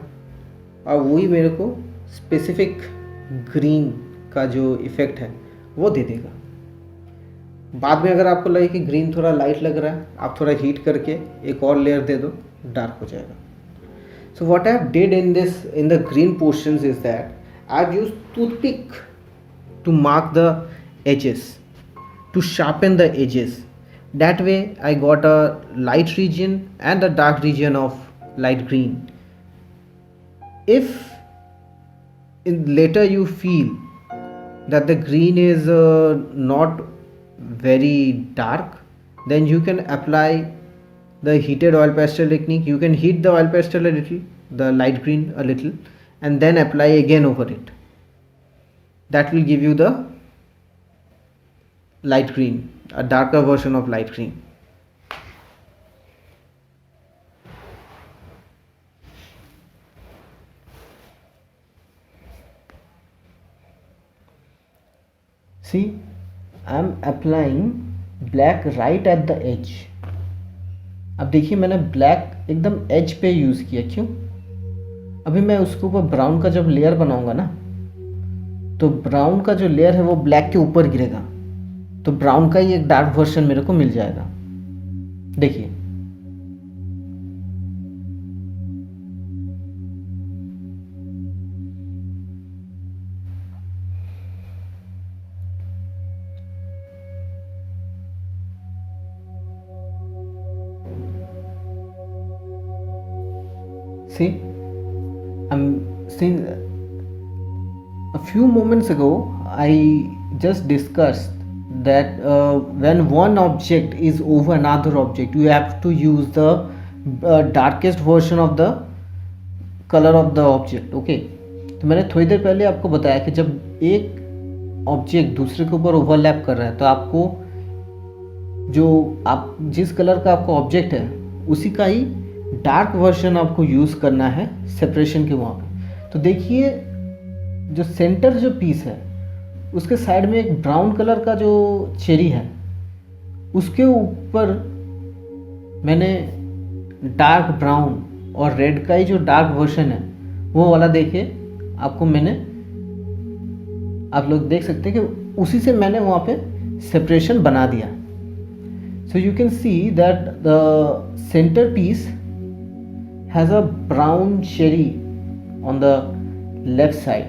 और वही मेरे को स्पेसिफिक ग्रीन का जो इफ़ेक्ट है वो दे देगा। बाद में अगर आपको लगे कि ग्रीन थोड़ा लाइट लग रहा है, आप थोड़ा हीट करके एक और लेयर दे दो, डार्क हो जाएगा। So what I did in the green portions is that I use toothpick to mark the edges, to sharpen the edges. That way I got a light region and a dark region of light green. If later you feel that the green is not very dark, then you can apply the heated oil pastel technique. You can heat the oil pastel a little, the light green a little, and then apply again over it. That will give you the light green, a darker version of light green. See, I am applying black right at the edge. अब देखिए मैंने black एकदम as पे use किया, क्यों? अभी मैं उसके ऊपर ब्राउन का जब लेयर बनाऊंगा ना, तो ब्राउन का जो लेयर है वो ब्लैक के ऊपर गिरेगा, तो ब्राउन का ही एक डार्क वर्जन मेरे को मिल जाएगा। देखिए see, I'm seeing a few moments ago I just discussed that when one object is over another object, you have to use the darkest version of the color of the object, okay? तो मैंने थोड़ी देर पहले आपको बताया कि जब एक object दूसरे के ऊपर ओवरलैप कर रहा है तो आपको जो आप जिस कलर का आपका ऑब्जेक्ट है उसी का ही डार्क वर्जन आपको यूज़ करना है सेपरेशन के वहाँ पे। तो देखिए जो सेंटर जो पीस है उसके साइड में एक ब्राउन कलर का जो चेरी है उसके ऊपर मैंने डार्क ब्राउन और रेड का ही जो डार्क वर्जन है वो वाला देखिए आपको मैंने, आप लोग देख सकते हैं कि उसी से मैंने वहाँ पे सेपरेशन बना दिया। So you can see that the centre piece has a brown cherry on the left side.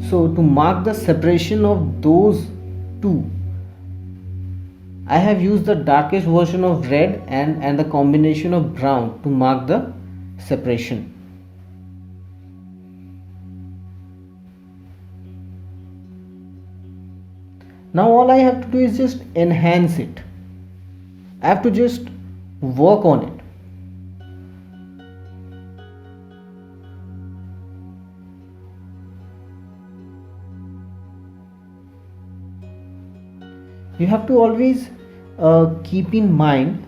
So to mark the separation of those two, I have used the darkest version of red and the combination of brown to mark the separation. Now all I have to do is just enhance it. I have to just work on it. You have to always keep in mind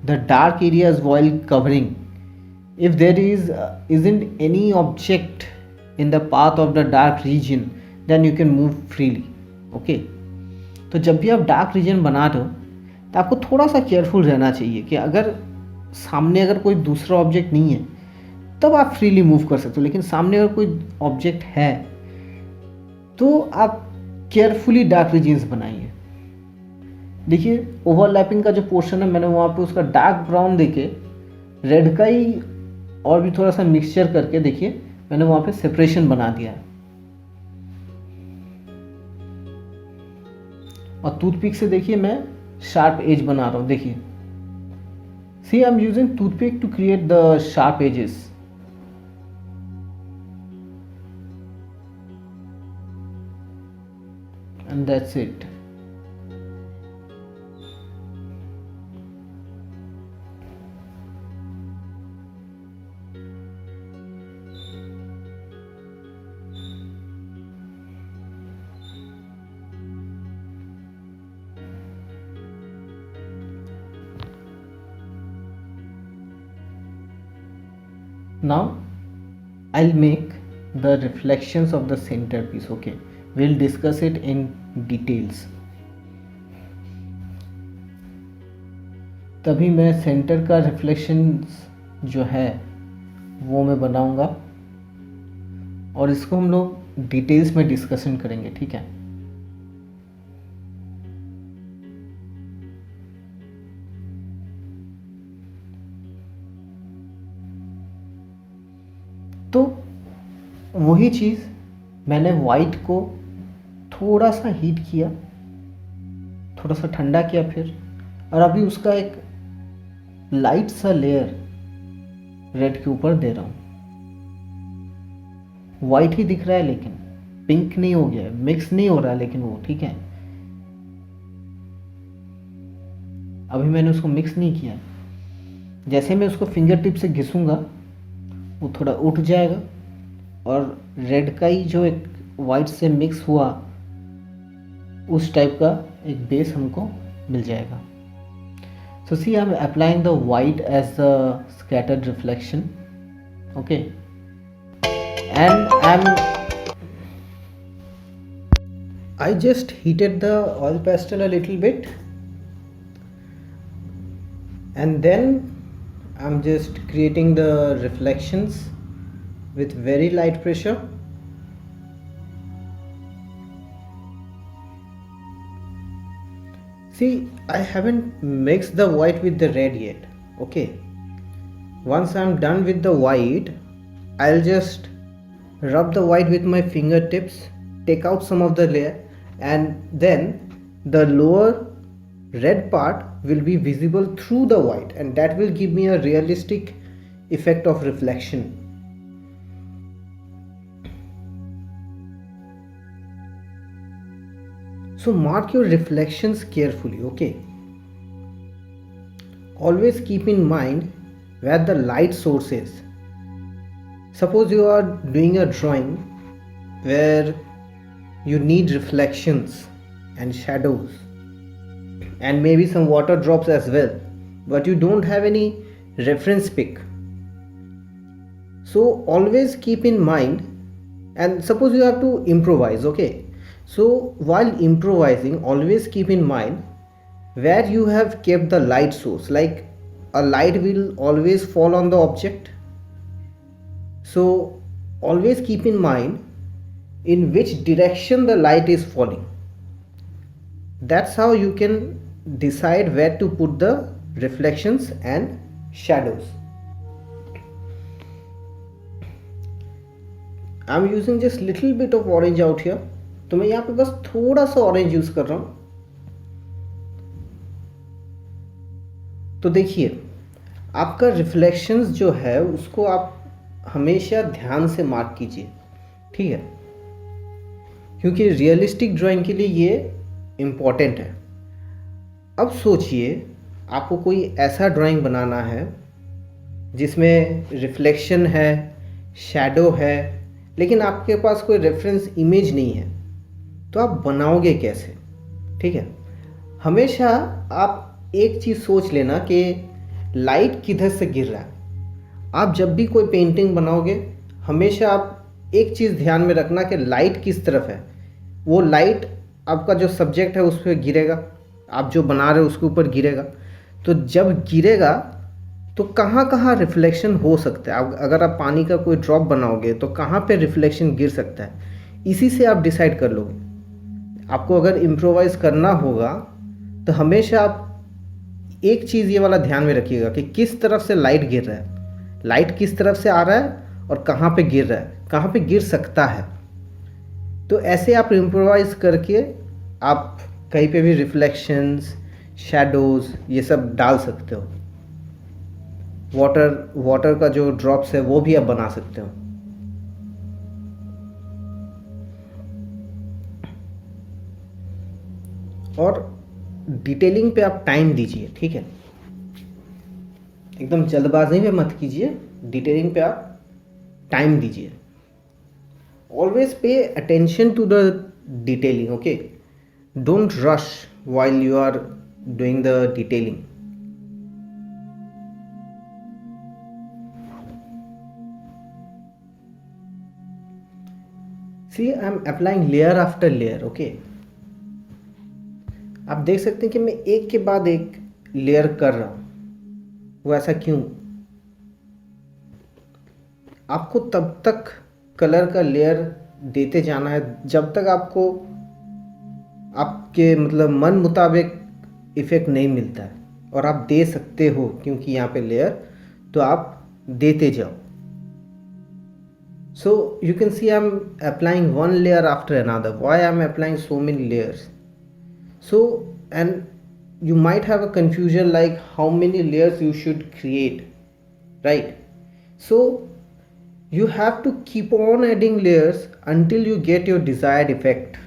the dark areas while covering. If there isn't any object in the path of the dark region, then you can move freely. Okay, तो जब भी आप dark region बना रहे हो तो आपको थोड़ा सा केयरफुल रहना चाहिए कि अगर सामने अगर कोई दूसरा ऑब्जेक्ट नहीं है तब आप फ्रीली मूव कर सकते हो, लेकिन सामने अगर कोई ऑब्जेक्ट है तो आप केयरफुली डार्क रीजन्स बनाइए। देखिए ओवरलैपिंग का जो पोर्शन है मैंने वहाँ पे उसका डार्क ब्राउन देके रेड का ही और भी थोड़ा सा मिक्सचर करके देखिए मैंने वहाँ पे सेपरेशन बना दिया है। और टूथपिक से देखिए मैं शार्प एज बना रहा हूँ। देखिए see I am using toothpick to create the sharp edges. And that's it. Now I'll make the reflections of the centerpiece. Okay, we'll discuss it in details. तभी मैं सेंटर का रिफ्लेक्शंस जो है वो मैं बनाऊंगा और इसको हम लोग डिटेल्स में डिस्कशन करेंगे, ठीक है। तो वही चीज़ मैंने वाइट को थोड़ा सा हीट किया, थोड़ा सा ठंडा किया फिर, और अभी उसका एक लाइट सा लेयर रेड के ऊपर दे रहा हूँ। वाइट ही दिख रहा है लेकिन पिंक नहीं हो गया है, मिक्स नहीं हो रहा है लेकिन वो ठीक है। अभी मैंने उसको मिक्स नहीं किया। जैसे मैं उसको फिंगर टिप से घिसूंगा वो थोड़ा उठ जाएगा और रेड का ही जो एक वाइट से मिक्स हुआ उस टाइप का एक बेस हमको मिल जाएगा। So see, I'm applying the white as the scattered reflection, okay, and I just heated the oil pastel a little bit, and then I'm just creating the reflections with very light pressure. See, I haven't mixed the white with the red yet. Okay, once I'm done with the white, I'll just rub the white with my fingertips, take out some of the layer, and then the lower red part will be visible through the white, and that will give me a realistic effect of reflection. So mark your reflections carefully, okay? Always keep in mind where the light source is. Suppose you are doing a drawing where you need reflections and shadows and maybe some water drops as well, but you don't have any reference pic. So always keep in mind, and suppose you have to improvise, okay? So while improvising, always keep in mind where you have kept the light source. Like a light will always fall on the object. So always keep in mind in which direction the light is falling. That's how you can decide where to put the reflections and shadows. I'm using just little bit of orange out here. तो मैं यहाँ पे बस थोड़ा सा orange use कर रहा हूँ। तो देखिए आपका रिफ्लेक्शंस जो है उसको आप हमेशा ध्यान से मार्क कीजिए, ठीक है, क्योंकि रियलिस्टिक ड्राइंग के लिए ये इम्पॉर्टेंट है। अब सोचिए आपको कोई ऐसा ड्राइंग बनाना है जिसमें रिफ्लेक्शन है, शैडो है, लेकिन आपके पास कोई रेफरेंस इमेज नहीं है, तो आप बनाओगे कैसे? ठीक है, हमेशा आप एक चीज़ सोच लेना कि लाइट किधर से गिर रहा है। आप जब भी कोई पेंटिंग बनाओगे हमेशा आप एक चीज़ ध्यान में रखना कि लाइट किस तरफ है। वो लाइट आपका जो सब्जेक्ट है उस पर गिरेगा, आप जो बना रहे हो उसके ऊपर गिरेगा। तो जब गिरेगा तो कहाँ कहाँ रिफ्लेक्शन हो सकता है। अगर आप पानी का कोई ड्रॉप बनाओगे तो कहाँ पे रिफ्लेक्शन गिर सकता है, इसी से आप डिसाइड कर लोगे। आपको अगर इम्प्रोवाइज़ करना होगा तो हमेशा आप एक चीज़ ये वाला ध्यान में रखिएगा कि किस तरफ से लाइट गिर रहा है, लाइट किस तरफ से आ रहा है और कहाँ पे गिर रहा है, कहाँ पे गिर सकता है। तो ऐसे आप इम्प्रोवाइज़ करके आप कहीं पे भी रिफ्लेक्शंस, शैडोज़ ये सब डाल सकते हो। वाटर का जो ड्रॉप्स है वो भी आप बना सकते हो। और डिटेलिंग पे आप टाइम दीजिए, ठीक है। एकदम जल्दबाजी में मत कीजिए, डिटेलिंग पे आप टाइम दीजिए। Always pay attention to the detailing, okay. Don't rush while you are doing the detailing. See, I am applying layer after layer, okay. आप देख सकते हैं कि मैं एक के बाद एक लेयर कर रहा हूँ। वो ऐसा क्यों? आपको तब तक कलर का लेयर देते जाना है जब तक आपको आपके मतलब मन मुताबिक इफ़ेक्ट नहीं मिलता है। और आप दे सकते हो क्योंकि यहाँ पे लेयर, तो आप देते जाओ। So you can see I'm applying one layer after another. Why I'm applying so many layers? So, and you might have a confusion like how many layers you should create, right? So you have to keep on adding layers until you get your desired effect.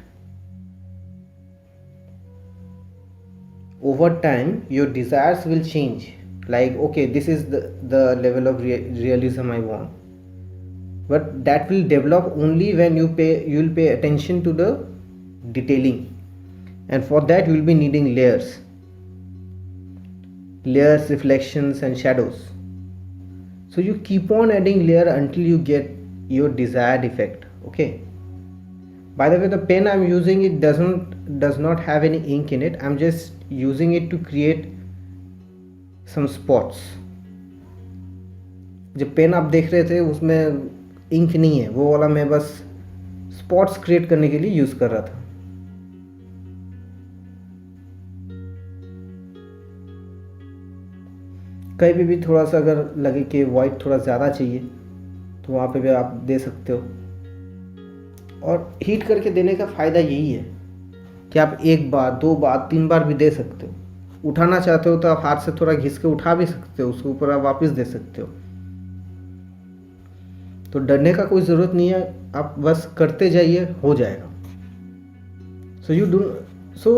Over time your desires will change, like okay, this is the level of realism I want, but that will develop only when you'll pay attention to the detailing, and for that you will be needing layers, reflections and shadows. So you keep on adding layer until you get your desired effect, okay. By the way, the pen I'm using, it does not have any ink in it. I'm just using it to create some spots. जो pen आप देख रहे थे उसमें ink नहीं है, वो वाला मैं बस स्पॉट्स क्रिएट करने के लिए यूज़ कर रहा था। कहीं पे भी थोड़ा सा अगर लगे कि वाइट थोड़ा ज़्यादा चाहिए तो वहाँ पे भी आप दे सकते हो। और हीट करके देने का फ़ायदा यही है कि आप एक बार, दो बार, तीन बार भी दे सकते हो। उठाना चाहते हो तो आप हाथ से थोड़ा घिस के उठा भी सकते हो, उसके ऊपर आप वापस दे सकते हो। तो डरने का कोई ज़रूरत नहीं है, आप बस करते जाइए, हो जाएगा। So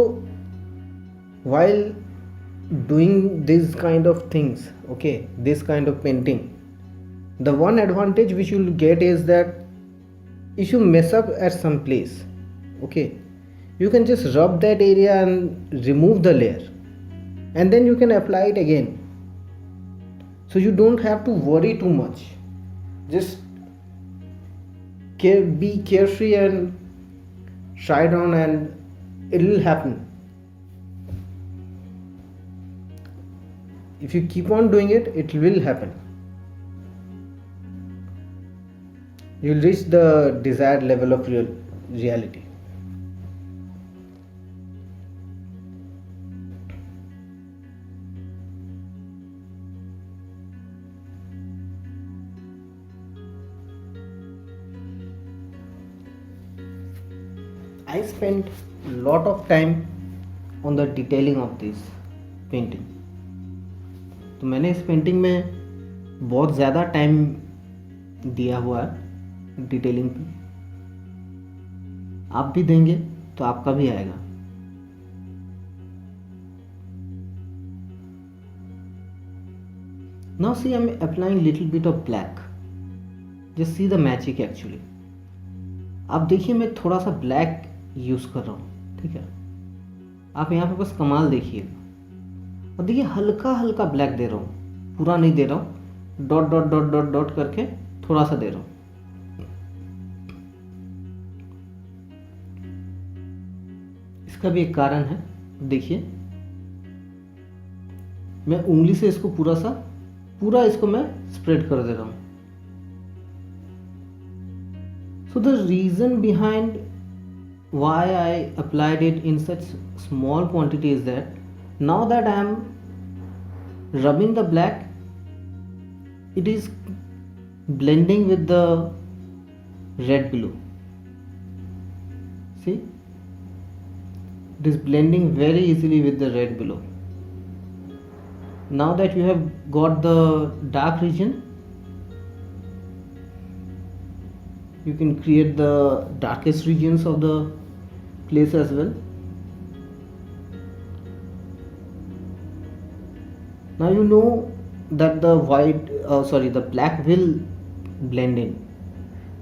while doing this kind of things, okay, this kind of painting, the one advantage which you'll get is that if you mess up at some place, okay, you can just rub that area and remove the layer, and then you can apply it again. So you don't have to worry too much. Just be carefree and try it on, and it will happen. If you keep on doing it, it will happen. You'll reach the desired level of reality. I spent a lot of time on the detailing of this painting. तो मैंने इस painting में बहुत ज़्यादा time दिया हुआ है detailing पे। आप भी देंगे तो आपका भी आएगा। Now see, I'm applying little bit of black. Just see the magic actually. आप देखिए मैं थोड़ा सा ब्लैक यूज़ कर रहा हूँ, ठीक है। आप यहाँ पे बस कमाल देखिएगा। और देखिए हल्का हल्का ब्लैक दे रहा हूँ, पूरा नहीं दे रहा हूँ, dot dot dot dot dot करके थोड़ा सा दे रहा हूँ। इसका भी एक कारण है, देखिए मैं उंगली से इसको पूरा इसको मैं स्प्रेड कर दे रहा हूँ। So the reason behind why I applied it in such small quantity is that now that I am rubbing the black, it is blending with the red glue. See, it is blending very easily with the red glue. Now that you have got the dark region, you can create the darkest regions of the place as well. Now you know that the the black will blend in.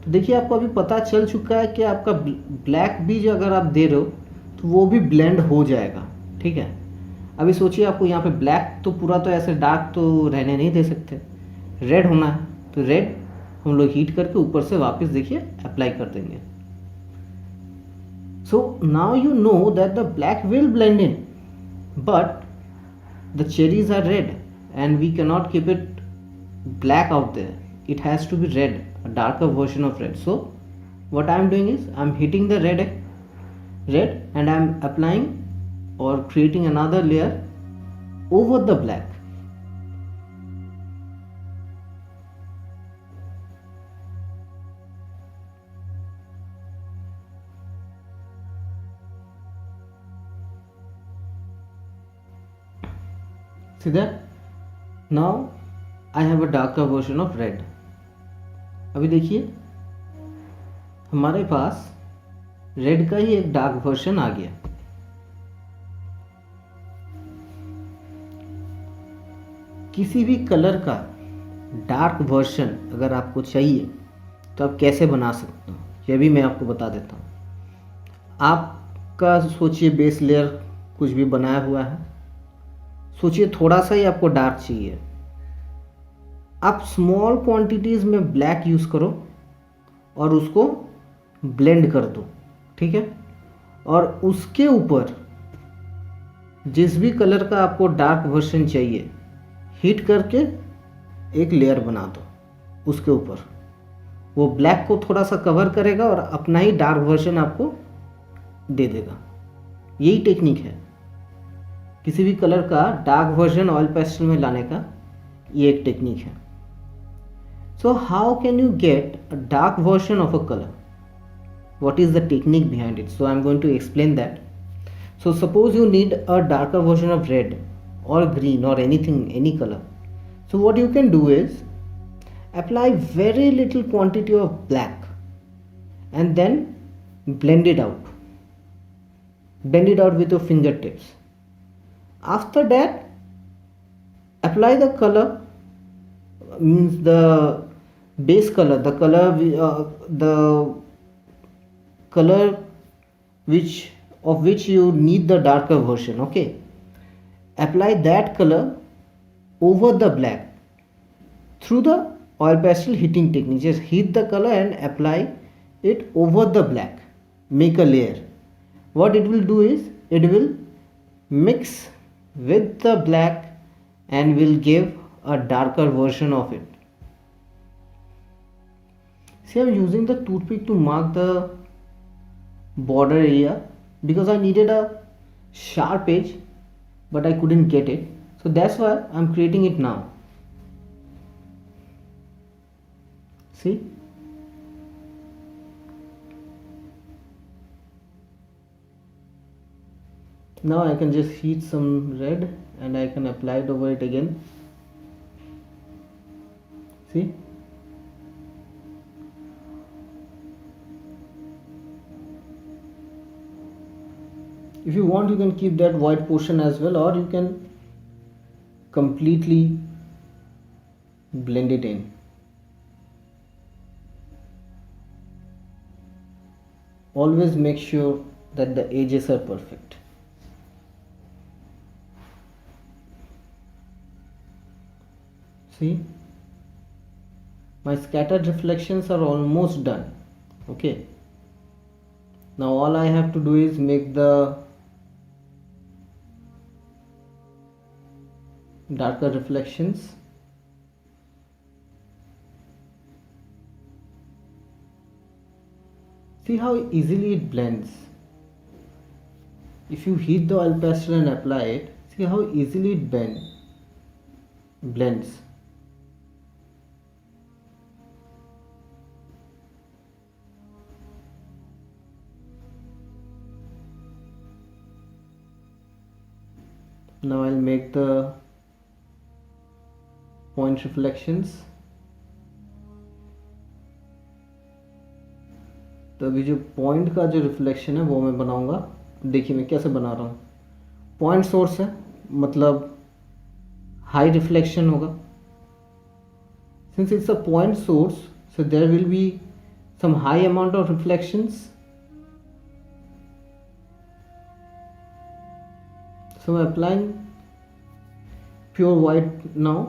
तो देखिए आपको अभी पता चल चुका है कि आपका ब्लैक भी जो अगर आप दे रहे हो तो वो भी ब्लेंड हो जाएगा, ठीक है। अभी सोचिए आपको यहाँ पे ब्लैक तो पूरा तो ऐसे डार्क तो रहने नहीं दे सकते, रेड होना है, तो रेड हम लोग हीट करके ऊपर से वापस देखिए अप्लाई कर देंगे। So now you know that the black will blend in, but the cherries are red and we cannot keep it black out there. It has to be red, a darker version of red. So what I am doing is I am hitting the red and I am applying or creating another layer over the black. See that? Now I have a darker version of red. अभी देखिए हमारे पास red का ही एक dark version आ गया। किसी भी colour का dark version अगर आपको चाहिए तो आप कैसे बना सकते हो, यह भी मैं आपको बता देता हूँ। आपका सोचिए बेस लेयर कुछ भी बनाया हुआ है, सोचिए थोड़ा सा ही आपको डार्क चाहिए, आप स्मॉल क्वांटिटीज़ में ब्लैक यूज़ करो और उसको ब्लेंड कर दो, ठीक है। और उसके ऊपर जिस भी कलर का आपको डार्क वर्जन चाहिए हीट करके एक लेयर बना दो, उसके ऊपर वो ब्लैक को थोड़ा सा कवर करेगा और अपना ही डार्क वर्जन आपको दे देगा। यही टेक्निक है किसी भी कलर का डार्क वर्जन ऑयल पेस्टल में लाने का, ये एक टेक्निक है। So how can you get a dark version of a colour? What is the technique behind it? So I'm going to explain that. So suppose you need a darker version of red or green or anything, any color. So what you can do is apply very little quantity of black and then blend it out. Blend it out with your fingertips. After that, apply the color, means the base color, the color which you need the darker version, okay. Apply that color over the black through the oil pastel heating technique. Just heat the color and apply it over the black, make a layer. What it will do is it will mix with the black and will give a darker version of it. See, I'm using the toothpick to mark the border area because I needed a sharp edge but I couldn't get it, so that's why I'm creating it now. See, now I can just heat some red and I can apply it over it again. See, if you want you can keep that white portion as well, or you can completely blend it in. Always make sure that the edges are perfect. See, my scattered reflections are almost done. Okay, now all I have to do is make the darker reflections. See how easily it blends. If you heat the oil pastel and apply it, see how easily it blends. Now I'll make the point reflections. तो अभी जो point का जो reflection है वो मैं बनाऊंगा. देखिए मैं कैसे बना रहा हूँ. पॉइंट सोर्स है, मतलब हाई रिफ्लेक्शन होगा. Since it's a point source, so there will be some high amount of reflections. So I'm applying pure white now.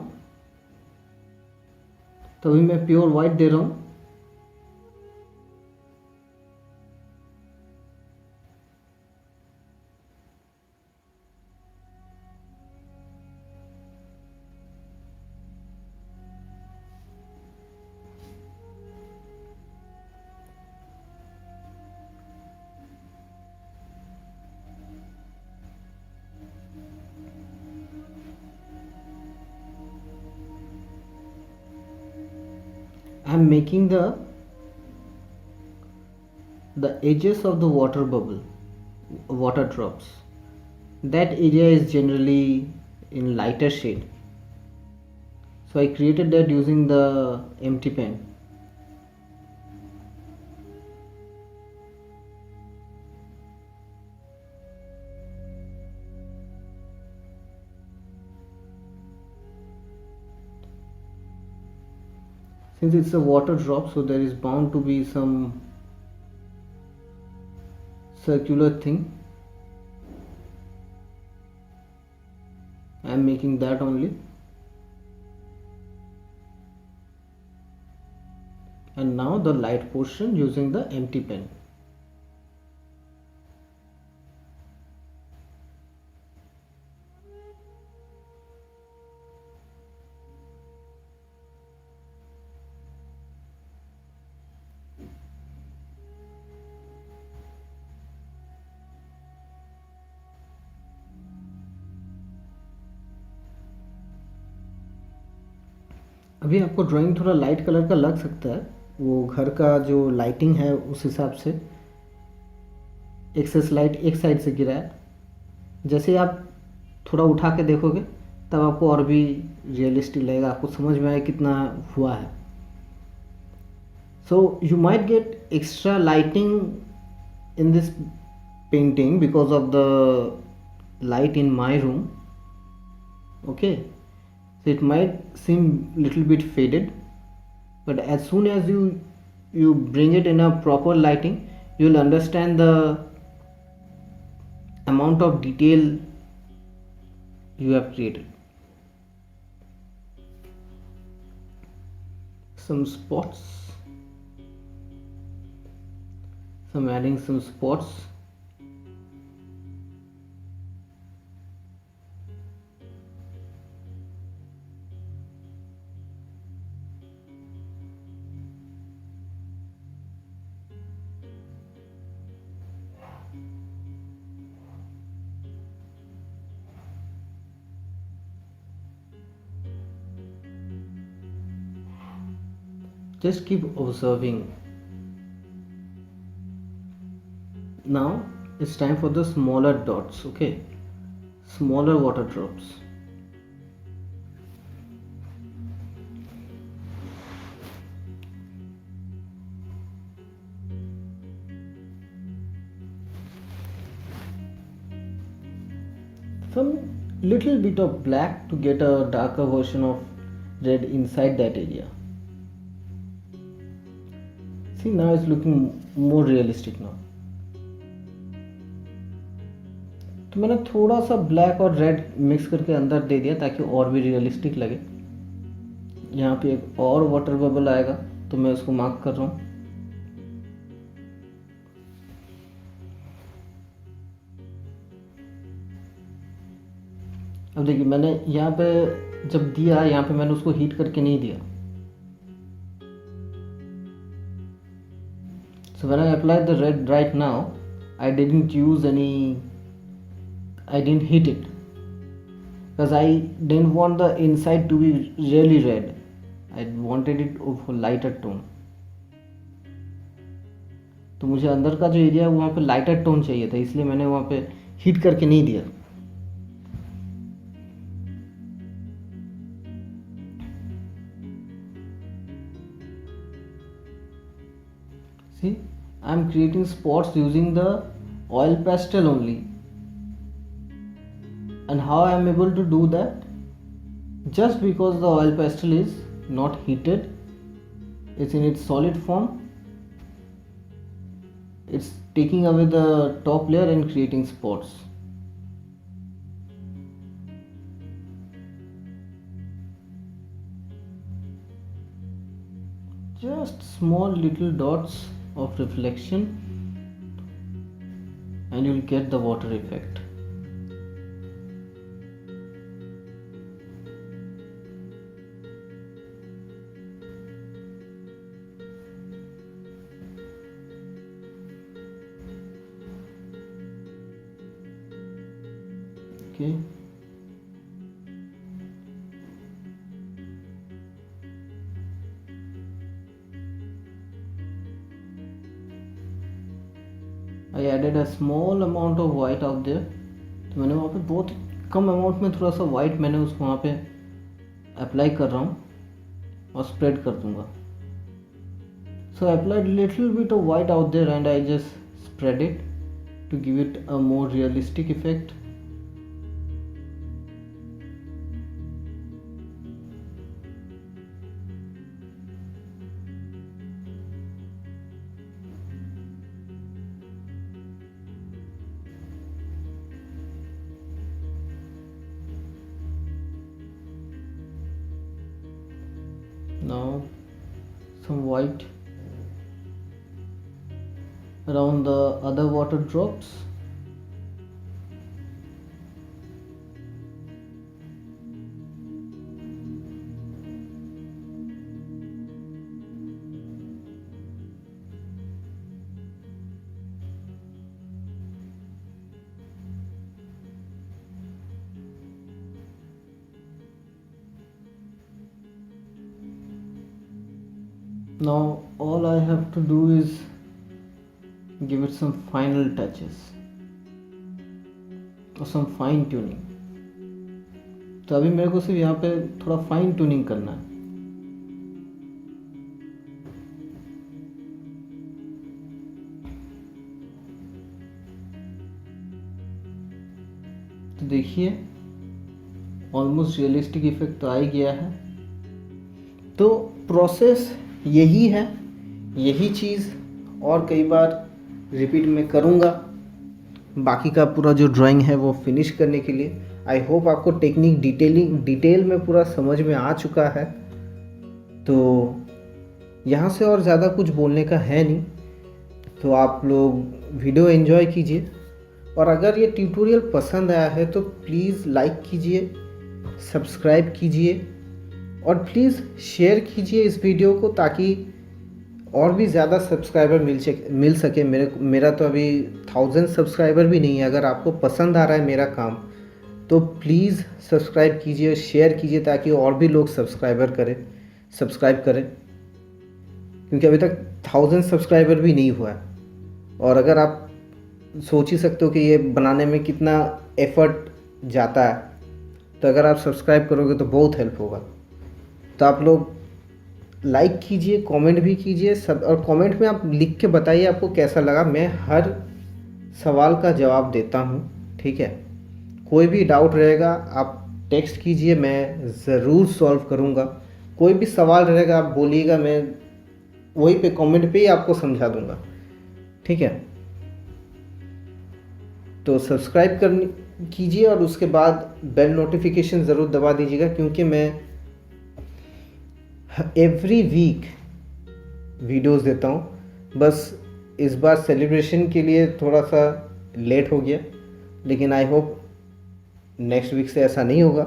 तो अभी मैं प्योर वाइट दे रहा हूँ. I'm making the edges of the water bubble, water drops. That area is generally in lighter shade. So I created that using the empty pen. Since it's a water drop, so there is bound to be some circular thing. I am making that only. And now the light portion using the empty pen. अभी आपको drawing थोड़ा light colour का लग सकता है, वो घर का जो लाइटिंग है उस हिसाब से. एक्सेस लाइट एक साइड से गिरा है. जैसे आप थोड़ा उठा के देखोगे तब आपको और भी रियलिस्टिक लगेगा, आपको समझ में आए कितना हुआ है. So you might get extra lighting in this painting because of the light in my room. Okay, so it might seem little bit faded, but as soon as you bring it in a proper lighting, you'll understand the amount of detail you have created. Some spots, some adding some spots. Just keep observing. Now it's time for the smaller dots. Okay, smaller water drops. Some little bit of black to get a darker version of red inside that area. See, now it's looking more realistic now. तो मैंने थोड़ा सा black और red mix करके अंदर दे दिया ताकि और भी रियलिस्टिक लगे. यहाँ पे एक और वाटर बबल आएगा, तो मैं उसको मार्क कर रहा हूँ। अब देखिए मैंने यहाँ पे जब दिया, यहाँ पे मैंने उसको हीट करके नहीं दिया। So when I applied the red right now, I didn't heat it because I didn't want the inside to be really red. I wanted it of a lighter tone. तो मुझे अंदर का जो एरिया है वहाँ पे लाइटर टोन चाहिए था, इसलिए मैंने वहाँ पे हीट करके नहीं दिया। See, I am creating spots using the oil pastel only. And how I am able to do that? Just because the oil pastel is not heated, it's in its solid form, it's taking away the top layer and creating spots. Just small little dots of reflection and you'll get the water effect. Okay. I added a small amount of white out there. तो मैंने वहाँ पे बहुत कम amount में थोड़ा सा white मैंने उसको वहाँ पे अप्लाई कर रहा हूँ और स्प्रेड कर दूँगा. So I applied little bit of white out there and I just spread it to give it a more realistic effect. Now some white around the other water drops. Now all I have to do is give it some final touches or some fine tuning. तो अभी मेरे को सिर्फ यहाँ पे थोड़ा fine tuning करना है. तो देखिए ऑलमोस्ट रियलिस्टिक इफेक्ट तो आ ही गया है. तो प्रोसेस यही है, यही चीज़ और कई बार रिपीट में करूँगा बाकी का पूरा जो ड्राइंग है वो फिनिश करने के लिए. आई होप आपको टेक्निक डिटेल में पूरा समझ में आ चुका है. तो यहाँ से और ज़्यादा कुछ बोलने का है नहीं. तो आप लोग वीडियो एंजॉय कीजिए और अगर ये ट्यूटोरियल पसंद आया है तो प्लीज़ लाइक कीजिए, सब्सक्राइब कीजिए और प्लीज़ शेयर कीजिए इस वीडियो को ताकि और भी ज़्यादा सब्सक्राइबर मिल सके. मेरा तो अभी 1000 सब्सक्राइबर भी नहीं है. अगर आपको पसंद आ रहा है मेरा काम तो प्लीज़ सब्सक्राइब कीजिए और शेयर कीजिए ताकि और भी लोग सब्सक्राइब करें क्योंकि अभी तक 1000 सब्सक्राइबर भी नहीं हुआ है. और अगर आप सोच ही सकते हो कि ये बनाने में कितना एफर्ट जाता है, तो अगर आप सब्सक्राइब करोगे तो बहुत हेल्प होगा. तो आप लोग लाइक कीजिए, कमेंट भी कीजिए सब, और कमेंट में आप लिख के बताइए आपको कैसा लगा. मैं हर सवाल का जवाब देता हूँ, ठीक है. कोई भी डाउट रहेगा आप टेक्स्ट कीजिए, मैं ज़रूर सॉल्व करूँगा. कोई भी सवाल रहेगा आप बोलिएगा, मैं वहीं पे कमेंट पे ही आपको समझा दूँगा, ठीक है. तो सब्सक्राइब कीजिए और उसके बाद बेल नोटिफिकेशन ज़रूर दबा दीजिएगा क्योंकि मैं एवरी वीक वीडियोस देता हूँ। बस इस बार सेलिब्रेशन के लिए थोड़ा सा लेट हो गया, लेकिन आई होप नेक्स्ट वीक से ऐसा नहीं होगा।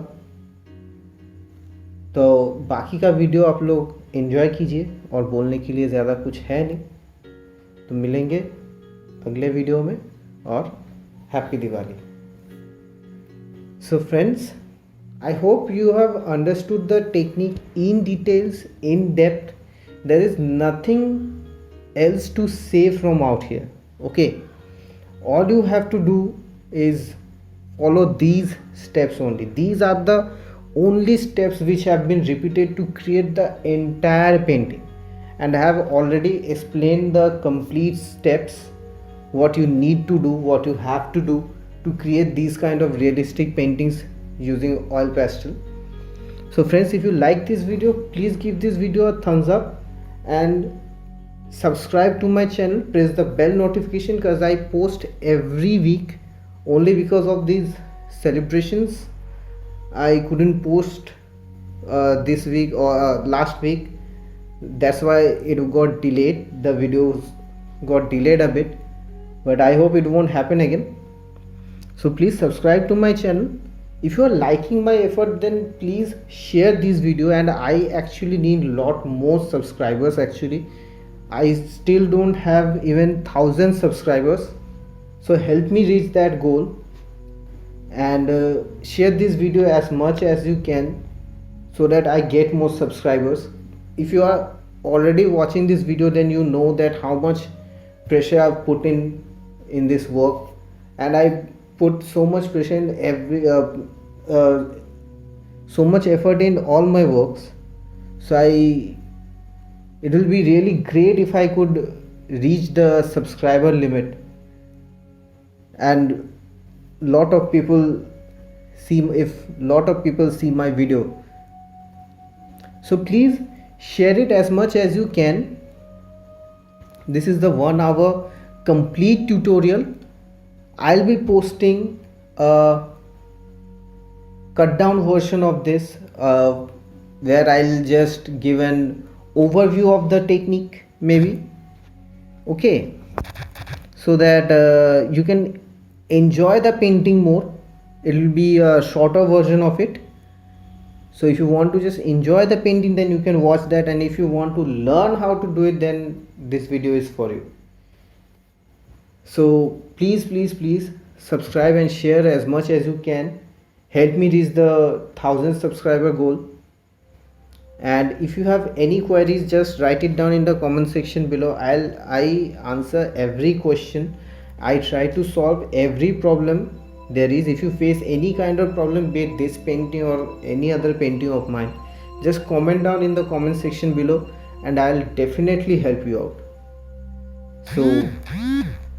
तो बाकी का वीडियो आप लोग एंजॉय कीजिए, और बोलने के लिए ज़्यादा कुछ है नहीं। तो मिलेंगे अगले वीडियो में, और happy Diwali. So friends, I hope you have understood the technique in details, in depth. There is nothing else to say from out here. Okay, all you have to do is follow these steps only. These are the only steps which have been repeated to create the entire painting, and I have already explained the complete steps, what you need to do, what you have to do to create these kind of realistic paintings using oil pastel. So friends, if you like this video, please give this video a thumbs up and subscribe to my channel. Press the bell notification, because I post every week. Only because of these celebrations I couldn't post this week or last week. That's why it got delayed. The videos got delayed a bit, but I hope it won't happen again. So please subscribe to my channel. If you are liking my effort, then please share this video, and I actually need lot more subscribers. Actually, I still don't have even 1,000 subscribers, so help me reach that goal, and share this video as much as you can, so that I get more subscribers. If you are already watching this video, then you know that how much pressure I've put in this work, and I put so much pressure in every so much effort in all my works. So it will be really great if I could reach the subscriber limit, and lot of people see my video. So please share it as much as you can. This is the 1 hour complete tutorial. I'll be posting a cut down version of this, where I'll just give an overview of the technique maybe. Okay, so that you can enjoy the painting more. It will be a shorter version of it. So if you want to just enjoy the painting, then you can watch that, and if you want to learn how to do it, then this video is for you. So please subscribe and share as much as you can. Help me reach the 1,000 subscriber goal. And if you have any queries, just write it down in the comment section below. I answer every question. I try to solve every problem there is. If you face any kind of problem, be it this painting or any other painting of mine, just comment down in the comment section below, and I'll definitely help you out. So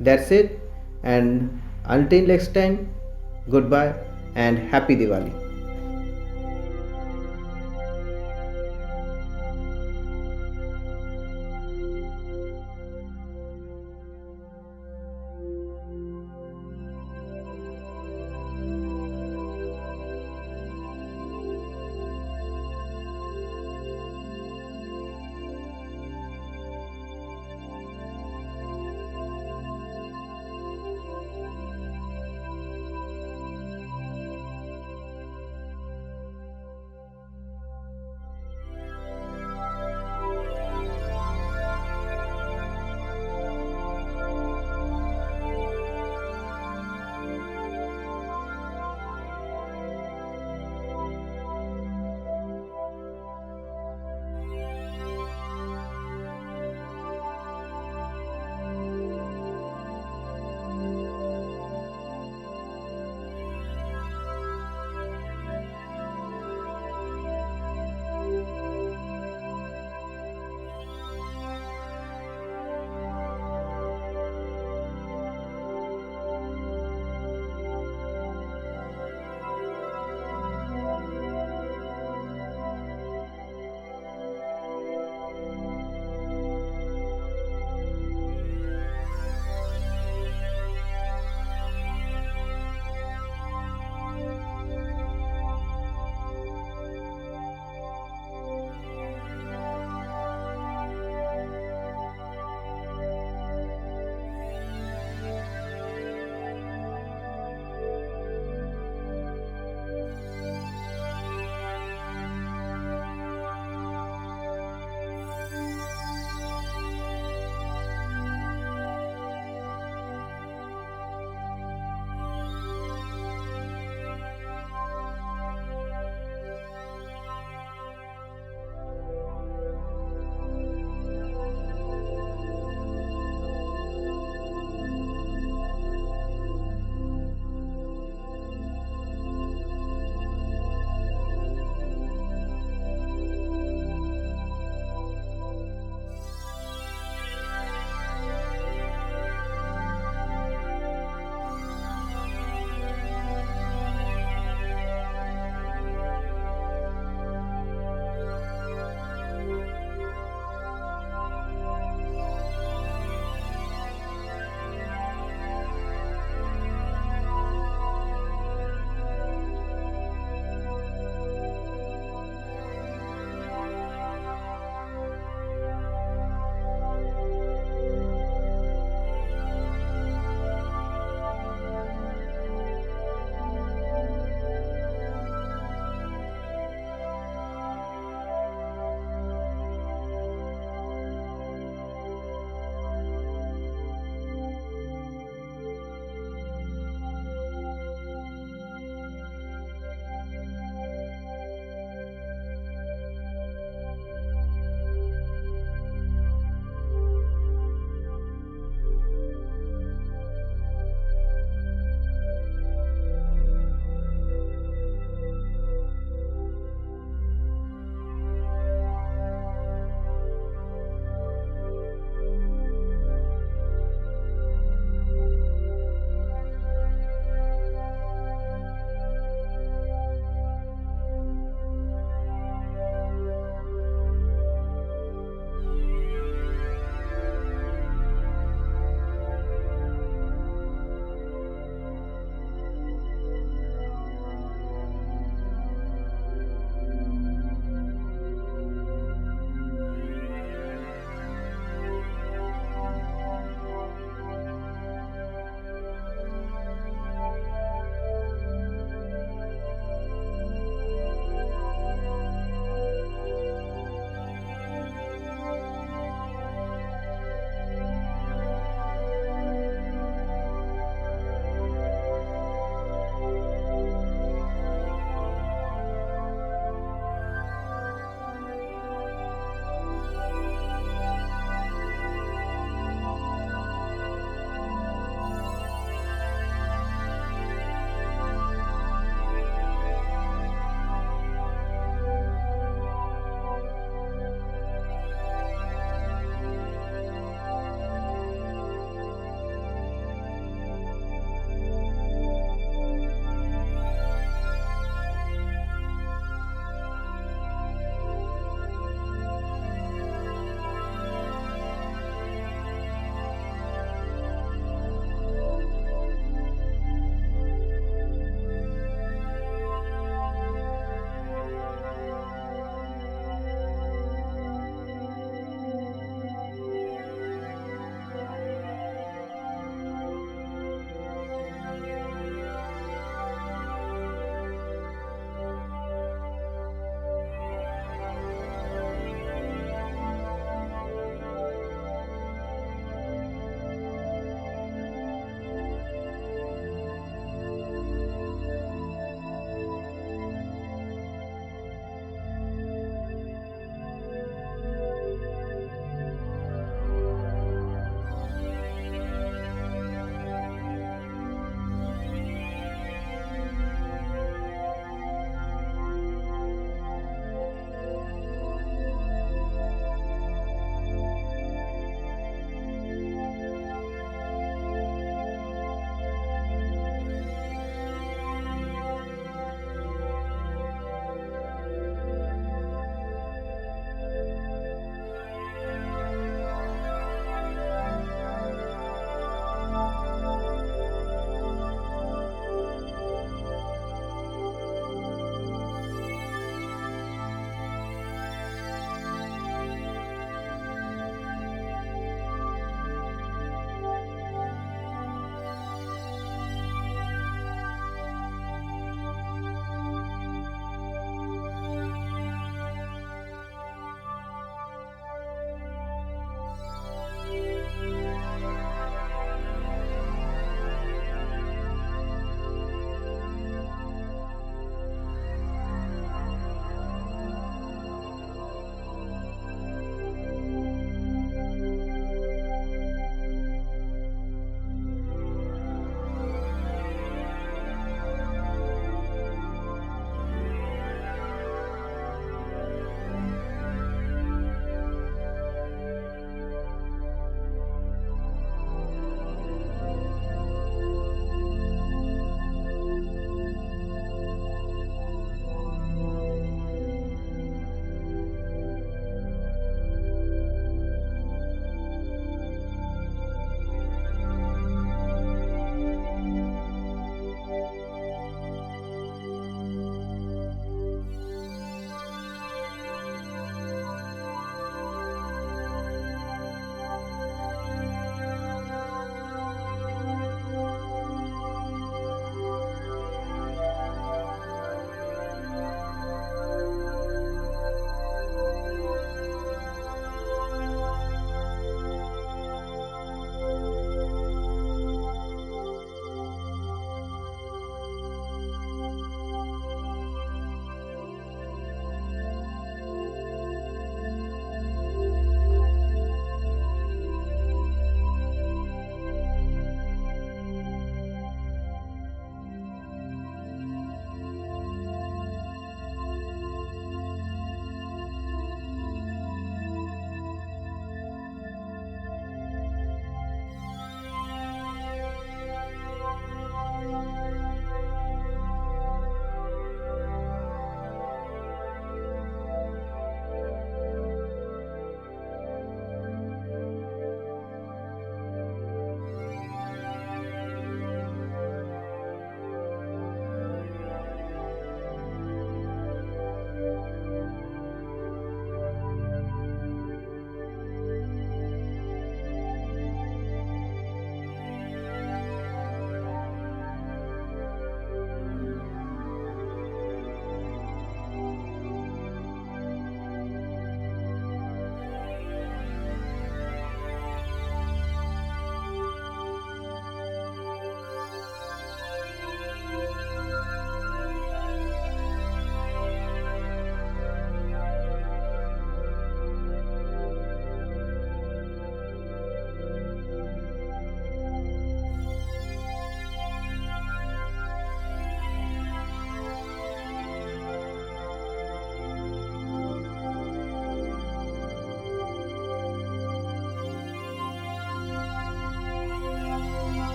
that's it, and until next time, goodbye and happy Diwali.